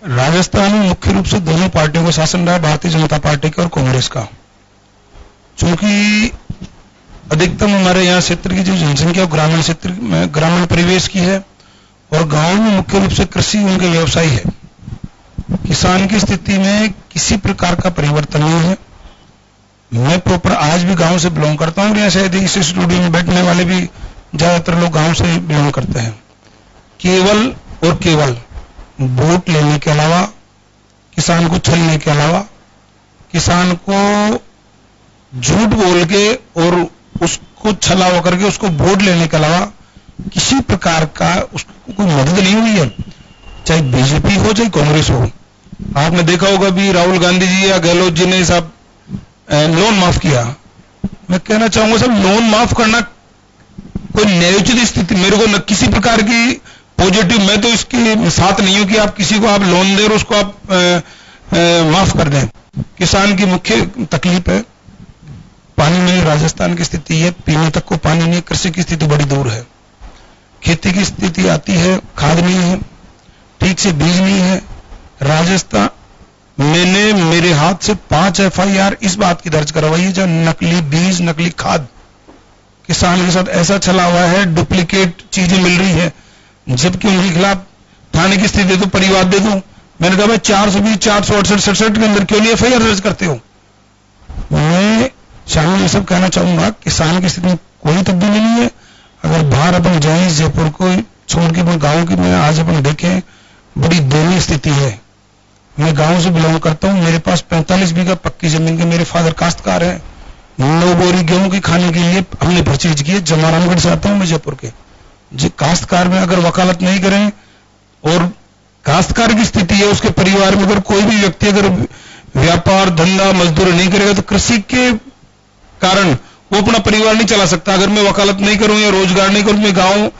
राजस्थान में मुख्य रूप से दोनों पार्टियों का शासन रहा है, भारतीय जनता पार्टी का और कांग्रेस का। चूंकि अधिकतम हमारे यहाँ क्षेत्र की जो जनसंख्या ग्रामीण क्षेत्र में ग्रामीण परिवेश की है और गांव में मुख्य रूप से कृषि उनके व्यवसाय है। किसान की स्थिति में किसी प्रकार का परिवर्तन नहीं है। मैं प्रॉपर आज भी गांव से बिलोंग करता हूं और यहाँ शायद इस स्टूडियो में बैठने वाले भी ज्यादातर लोग गांव से बिलोंग करते हैं। केवल और केवल वोट लेने के अलावा, किसान को छलने के अलावा, किसान को झूठ बोल के और उसको छलावा करके उसको वोट लेने के अलावा किसी प्रकार का उसको कोई मदद नहीं हुई है, चाहे बीजेपी हो चाहे कांग्रेस हो। आपने देखा होगा भी राहुल गांधी जी या गहलोत जी ने साहब लोन माफ किया। मैं कहना चाहूंगा सर, लोन माफ करना कोई न्यायोचित स्थिति, मेरे को न किसी प्रकार की पॉजिटिव, मैं तो इसके साथ नहीं हूं कि आप किसी को आप लोन दे और उसको आप माफ कर दें। किसान की मुख्य तकलीफ है पानी नहीं। राजस्थान की स्थिति है पीने तक को पानी नहीं, कृषि की स्थिति बड़ी दूर है। खेती की स्थिति आती है, खाद नहीं है, ठीक से बीज नहीं है। राजस्थान मैंने मेरे हाथ से 5 FIR इस बात की दर्ज करवाई है जब नकली बीज, नकली खाद किसान के साथ ऐसा चला हुआ है, डुप्लीकेट चीजें मिल रही है, जबकि उनके खिलाफ थाने की स्थिति तो परिवाद दे दूं। मैंने कहा भाई 420, 468, 67 के अंदर क्यों नहीं FIR दर्ज करते हो? मैं शामिल ये सब कहना चाहूंगा, किसान की स्थिति में कोई तब्दीली नहीं है। अगर बाहर अपन जाए जयपुर को छोड़ के अपन गाँव की में आज अपन देखें, बड़ी दयनीय स्थिति है। मैं गांव से बिलोंग करता हूं, मेरे पास 45 बीघा पक्की जमीन के, मेरे फादर काश्तकार हैं। 9 बोरी गेहूं की खाने के लिए हमने परचेज किए। जमारामगढ़ से आता हूं मैं जयपुर के। जो काश्तकार में अगर वकालत नहीं करें और काश्तकार की स्थिति है, उसके परिवार में अगर कोई भी व्यक्ति अगर व्यापार धंधा मजदूरी नहीं करेगा तो कृषि के कारण वो अपना परिवार नहीं चला सकता। अगर मैं वकालत नहीं करूं या रोजगार नहीं करूं, मैं गाँव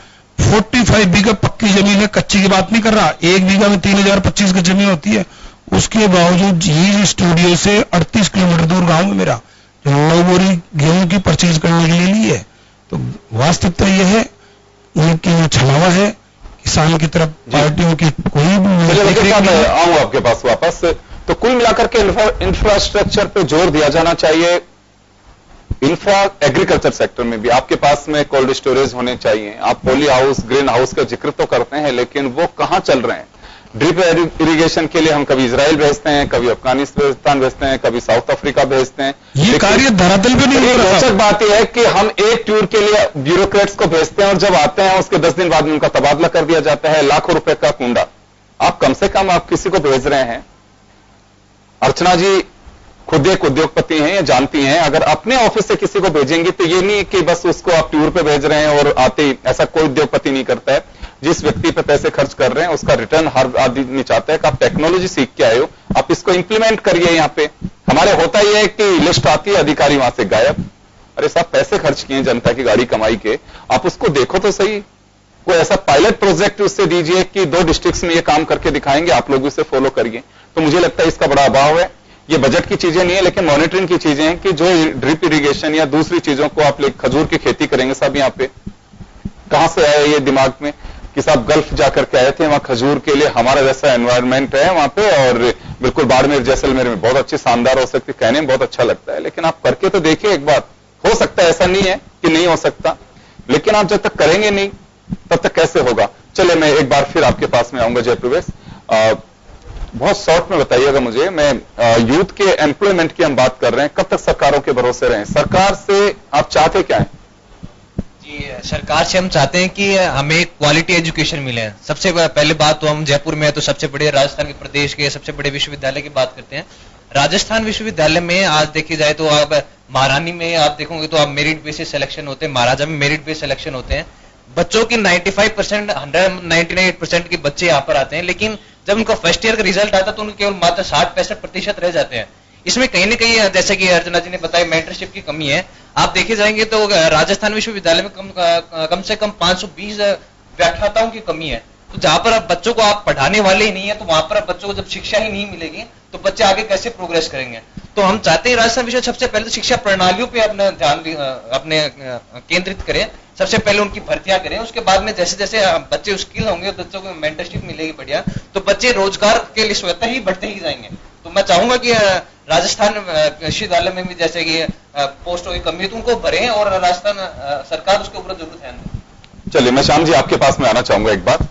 45 बीघा पक्की जमीन है, कच्ची की बात नहीं कर रहा, 1 बीघा में 3025 की जमीन होती है। उसके बावजूद ये स्टूडियो से 38 किलोमीटर दूर गांव में मेरा जो 9 बोरी गेहूं की परचेज करने के लिए ली है। तो वास्तविकता यह है उनकी छलावा है किसान की तरफ पार्टियों की कोई आऊंगा आपके पास वापस। तो कुल मिलाकर के इंफ्रास्ट्रक्चर पे जोर दिया जाना चाहिए। एग्रीकल्चर सेक्टर में भी आपके पास में कोल्ड स्टोरेज होने चाहिए। आप पॉली हाउस, ग्रीन हाउस का जिक्र तो करते हैं, लेकिन वो कहां चल रहे हैं? ड्रिप इरिगेशन के लिए हम कभी इजराइल भेजते हैं, कभी अफगानिस्तान भेजते हैं, कभी साउथ अफ्रीका भेजते हैं। ये कार्य धरातल पे नहीं हो रहा। रोचक बात यह है कि हम एक टूर के लिए ब्यूरोक्रेट्स को भेजते हैं और जब आते हैं उसके 10 दिन बाद में उनका तबादला कर दिया जाता है। लाखों रुपए का कुंडा। आप कम से कम आप किसी को भेज रहे हैं। अर्चना जी खुद एक उद्योगपति हैं, ये जानती हैं, अगर अपने ऑफिस से किसी को भेजेंगे तो ये नहीं कि बस उसको आप टूर पे भेज रहे हैं और आते ही, ऐसा कोई उद्योगपति नहीं करता है। जिस व्यक्ति पे पैसे खर्च कर रहे हैं उसका रिटर्न हर आदमी चाहता है कि आप टेक्नोलॉजी सीख के आए हो, आप इसको इंप्लीमेंट करिए। यहाँ पे हमारे होता ही है कि लिस्ट आती है, अधिकारी वहां से गायब। अरे साहब पैसे खर्च किए जनता की गाड़ी कमाई के, आप उसको देखो तो सही। कोई ऐसा पायलट प्रोजेक्ट उससे दीजिए कि 2 डिस्ट्रिक्ट्स में ये काम करके दिखाएंगे, आप लोग उसे फॉलो करिए। तो मुझे लगता है इसका बड़ा अभाव है। ये बजट की चीजें नहीं है, लेकिन मॉनिटरिंग की चीजें हैं कि जो ड्रिप इरिगेशन या दूसरी चीजों को आप खजूर की खेती करेंगे साहब, यहाँ पे कहां से आया ये दिमाग में कि साहब गल्फ जाकर के आए थे, वहां खजूर के लिए हमारा जैसा एनवायरमेंट है वहां पे, और बिल्कुल बाड़मेर जैसलमेर में बहुत अच्छी शानदार हो सकती, कहने में बहुत अच्छा लगता है, लेकिन आप करके तो देखिए एक बार। हो सकता है, ऐसा नहीं है कि नहीं हो सकता, लेकिन आप जब तक करेंगे नहीं तब तक कैसे होगा। चले मैं एक बार फिर आपके पास में आऊंगा जयप्रवेश, बहुत शॉर्ट में बताइएगा मुझे। मैं यूथ के एम्प्लॉयमेंट की हम बात कर रहे हैं, कब तक सरकारों के भरोसे रहें? सरकार से आप चाहते क्या है? जी, सरकार से हम चाहते हैं कि हमें क्वालिटी एजुकेशन मिले। सबसे पहले बात तो हम जयपुर में है तो सबसे बड़े राजस्थान के प्रदेश के सबसे बड़े विश्वविद्यालय की बात करते हैं। राजस्थान विश्वविद्यालय में आज देखी जाए तो आप महारानी में आप देखोगे तो आप मेरिट बेसिस सिलेक्शन होते हैं, महाराजा में मेरिट बेस सिलेक्शन होते हैं। बच्चों की 95% 198% के बच्चे यहाँ पर आते हैं, लेकिन जब उनका फर्स्ट ईयर का रिजल्ट आता है तो उनके केवल मात्र 60-65% रह जाते हैं। इसमें कहीं ना कहीं जैसे कि अर्चना जी ने बताया मेंटरशिप की कमी है। आप देखे जाएंगे तो राजस्थान विश्वविद्यालय में कम से कम 520 व्याख्याताओं की कमी है। तो जहां पर आप बच्चों को आप पढ़ाने वाले ही नहीं है, तो वहां पर बच्चों को जब शिक्षा ही नहीं मिलेगी तो बच्चे आगे कैसे प्रोग्रेस करेंगे। तो हम चाहते हैं राजस्थान विश्व सबसे पहले तो शिक्षा प्रणालियों पे अपना ध्यान अपने केंद्रित करें, सबसे पहले उनकी भर्तियां करें, उसके बाद में जैसे जैसे बच्चे स्किल होंगे, बच्चों को मेंटरशिप मिलेगी बढ़िया, तो बच्चे रोजगार के लिए स्वतः ही बढ़ते ही जाएंगे। तो मैं चाहूंगा कि राजस्थान विश्वविद्यालय में भी जैसे कि पोस्टों की कमी है तो उनको भरें और राजस्थान सरकार उसके ऊपर जरूर ध्यान दें। चलिए मैं श्याम जी आपके पास में आना चाहूंगा एक बार।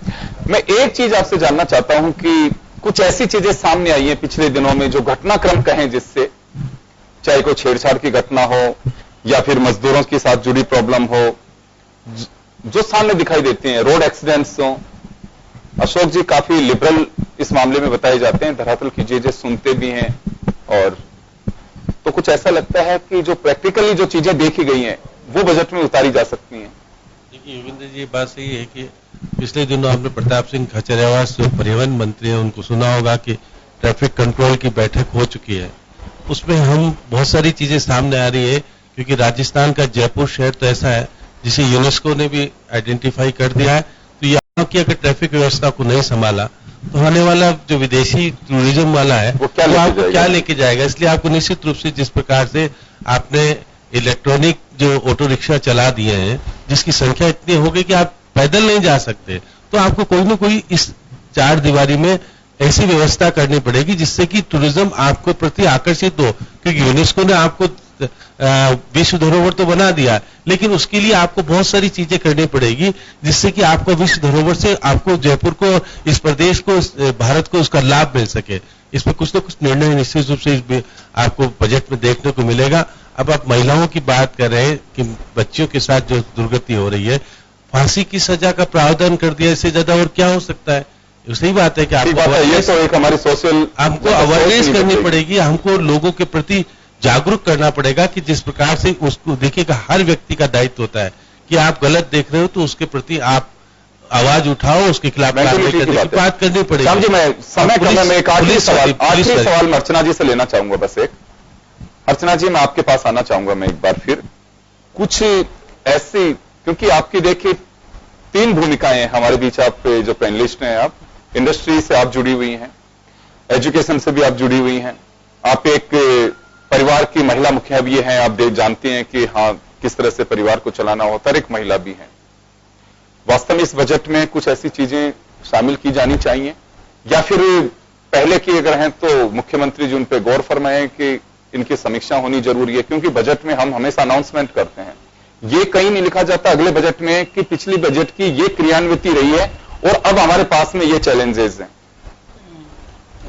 मैं एक चीज आपसे जानना चाहता हूं कि कुछ ऐसी चीजें सामने आई हैं पिछले दिनों में जो घटनाक्रम कहें, जिससे चाहे कोई छेड़छाड़ की घटना हो या फिर मजदूरों के साथ जुड़ी प्रॉब्लम हो, जो सामने दिखाई देती हैं, रोड एक्सीडेंट्स हो। अशोक जी काफी लिबरल इस मामले में बताए जाते हैं, धरातल की चीजें सुनते भी हैं, और तो कुछ ऐसा लगता है कि जो प्रैक्टिकली जो चीजें देखी गई हैं वो बजट में उतारी जा सकती हैं। देखिए योगेंद्र जी, ये बात सही है कि पिछले दिनों आपने प्रताप सिंह खचरियावास जो परिवहन मंत्री हैं उनको सुना होगा कि ट्रैफिक कंट्रोल की बैठक हो चुकी है। उसमें हम बहुत सारी चीजें सामने आ रही है, क्योंकि राजस्थान का जयपुर शहर तो ऐसा है जिसे यूनेस्को ने भी आइडेंटिफाई कर दिया है। तो यहाँ की अगर ट्रैफिक व्यवस्था को नहीं संभाला तो आने वाला जो विदेशी टूरिज्म वाला है वो क्या लेके जाएगा। इसलिए आपको निश्चित रूप से जिस प्रकार से आपने इलेक्ट्रॉनिक जो ऑटो रिक्शा चला दिए हैं, जिसकी संख्या इतनी हो गई कि आप पैदल नहीं जा सकते, तो आपको कोई ना कोई इस 4 दीवारी में ऐसी व्यवस्था करनी पड़ेगी जिससे कि टूरिज्म आपको प्रति आकर्षित हो। क्योंकि यूनेस्को ने आपको विश्व धरोहर तो बना दिया, लेकिन उसके लिए आपको बहुत सारी चीजें करनी पड़ेगी जिससे कि आपको विश्व धरोहर से आपको जयपुर को, इस प्रदेश को, भारत को उसका लाभ मिल सके। इसमें कुछ ना कुछ निर्णय निश्चित रूप से आपको बजट में देखने को मिलेगा। अब आप महिलाओं की बात कर रहे हैं कि बच्चियों के साथ जो दुर्गति हो रही है, फांसी की सजा का प्रावधान कर दिया, इससे ज्यादा और क्या हो सकता है। सही बात है कि आपको ये तो एक हमारी सोशल हमको अवेयरनेस करनी पड़ेगी, हमको लोगों के प्रति जागरूक करना पड़ेगा कि जिस प्रकार से उसको देखिएगा, हर व्यक्ति का दायित्व होता है कि आप गलत देख रहे हो तो उसके प्रति आप आवाज उठाओ, उसके खिलाफ कार्रवाई करने की बात करनी पड़ेगी। जी मैं समय कम है, मैं एक आखिरी सवाल मैं अर्चना जी से लेना चाहूंगा, बस एक। अर्चना जी मैं आपके पास आना चाहूंगा मैं एक बार फिर। कुछ ऐसी, क्योंकि आपकी देखिए 3 भूमिकाएं हमारे बीच, आप जो पैनलिस्ट हैं, आप इंडस्ट्री से आप जुड़ी हुई हैं, एजुकेशन से भी आप जुड़ी हुई हैं, आप एक परिवार की महिला मुखिया भी हैं, आप जानती हैं कि हाँ किस तरह से परिवार को चलाना होता है, एक महिला भी हैं। वास्तव में इस बजट में कुछ ऐसी चीजें शामिल की जानी चाहिए, या फिर पहले की अगर हैं तो मुख्यमंत्री जी उन पर गौर फरमाएं कि इनकी समीक्षा होनी जरूरी है। क्योंकि बजट में हम हमेशा अनाउंसमेंट करते हैं, ये कहीं नहीं लिखा जाता अगले बजट में कि पिछली बजट की ये क्रियान्विति रही है और अब हमारे पास में ये चैलेंजेस हैं।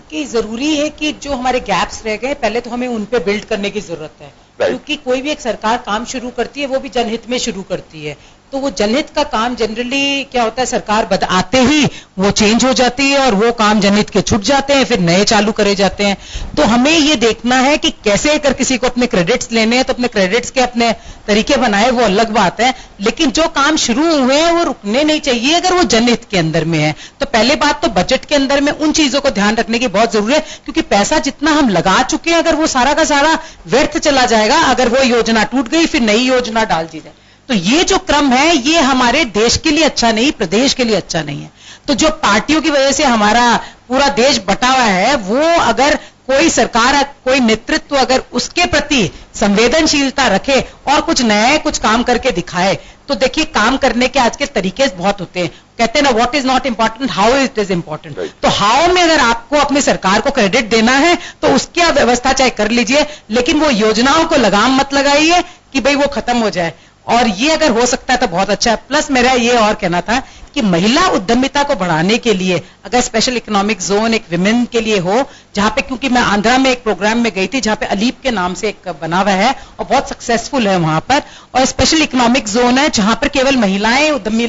कि जरूरी है कि जो हमारे गैप्स रह गए पहले तो हमें उन पे बिल्ड करने की जरूरत है, क्योंकि कोई भी एक सरकार काम शुरू करती है वो भी जनहित में शुरू करती है। तो वो जनहित का काम जनरली क्या होता है, सरकार आते ही वो चेंज हो जाती है और वो काम जनहित के छूट जाते हैं, फिर नए चालू करे जाते हैं। तो हमें ये देखना है कि कैसे अगर किसी को अपने क्रेडिट्स लेने हैं तो अपने क्रेडिट्स के अपने तरीके बनाए, वो अलग बात है, लेकिन जो काम शुरू हुए हैं वो रुकने नहीं चाहिए अगर वो जनहित के अंदर में है। तो पहले बात तो बजट के अंदर में उन चीजों को ध्यान रखने की बहुत जरूरी है, क्योंकि पैसा जितना हम लगा चुके हैं अगर वो सारा का सारा व्यर्थ चला जाएगा, अगर वो योजना टूट गई फिर नई योजना डाल दी जाए। तो ये जो क्रम है ये हमारे देश के लिए अच्छा नहीं, प्रदेश के लिए अच्छा नहीं है। तो जो पार्टियों की वजह से हमारा पूरा देश बटा हुआ है, वो अगर कोई सरकार, कोई नेतृत्व अगर उसके प्रति संवेदनशीलता रखे और कुछ नया कुछ काम करके दिखाए, तो देखिए काम करने के आज के तरीके बहुत होते हैं। कहते हैं ना, what is not important, how it is important. तो हाउ में अगर आपको अपनी सरकार को क्रेडिट देना है तो उसकी आप व्यवस्था चाहे कर लीजिए, लेकिन वो योजनाओं को लगाम मत लगाइए कि भाई वो खत्म हो जाए। और ये अगर हो सकता है तो बहुत अच्छा है। प्लस मेरा ये और कहना था कि महिला उद्यमिता को बढ़ाने के लिए अगर स्पेशल इकोनॉमिक जोन एक विमेन के लिए हो, जहां पे, क्योंकि मैं आंध्रा में एक प्रोग्राम में गई थी जहां पे अलीप के नाम से एक बना हुआ है और बहुत सक्सेसफुल है वहां पर, और स्पेशल इकोनॉमिक जोन है जहां पर केवल महिलाएं उद्यमी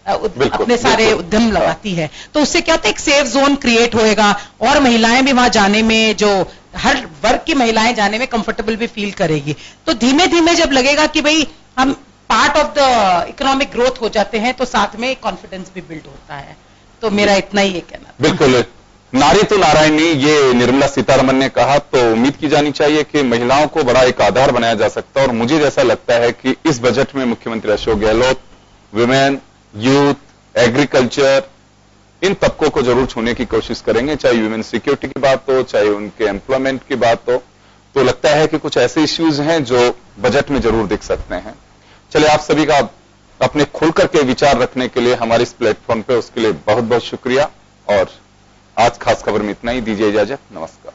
अपने सारे उद्यम लगाती है। तो उससे क्या होता है, एक सेफ जोन क्रिएट होएगा और महिलाएं भी वहां जाने में, जो हर वर्ग की महिलाएं जाने में कंफर्टेबल भी फील करेगी। तो धीमे धीमे जब लगेगा कि भाई हम part of the economic growth हो जाते हैं तो साथ में कॉन्फिडेंस भी बिल्ड होता है। तो मेरा इतना ही कहना था। बिल्कुल, नारी तो नारायणी, ये निर्मला सीतारमण ने कहा, तो उम्मीद की जानी चाहिए कि महिलाओं को बड़ा एक आधार बनाया जा सकता है। और मुझे जैसा लगता है कि इस बजट में मुख्यमंत्री Ashok Gehlot women, youth, agriculture, इन तबकों को जरूर छूने की कोशिश करेंगे, चाहे वुमेन सिक्योरिटी की बात हो, चाहे उनके एम्प्लॉयमेंट की बात हो। तो लगता है कि कुछ ऐसे इश्यूज हैं जो बजट में जरूर दिख सकते हैं। चलिए, आप सभी का अपने खुल करके विचार रखने के लिए हमारे इस प्लेटफॉर्म पे, उसके लिए बहुत बहुत शुक्रिया। और आज खास खबर में इतना ही, दीजिए इजाजत, नमस्कार।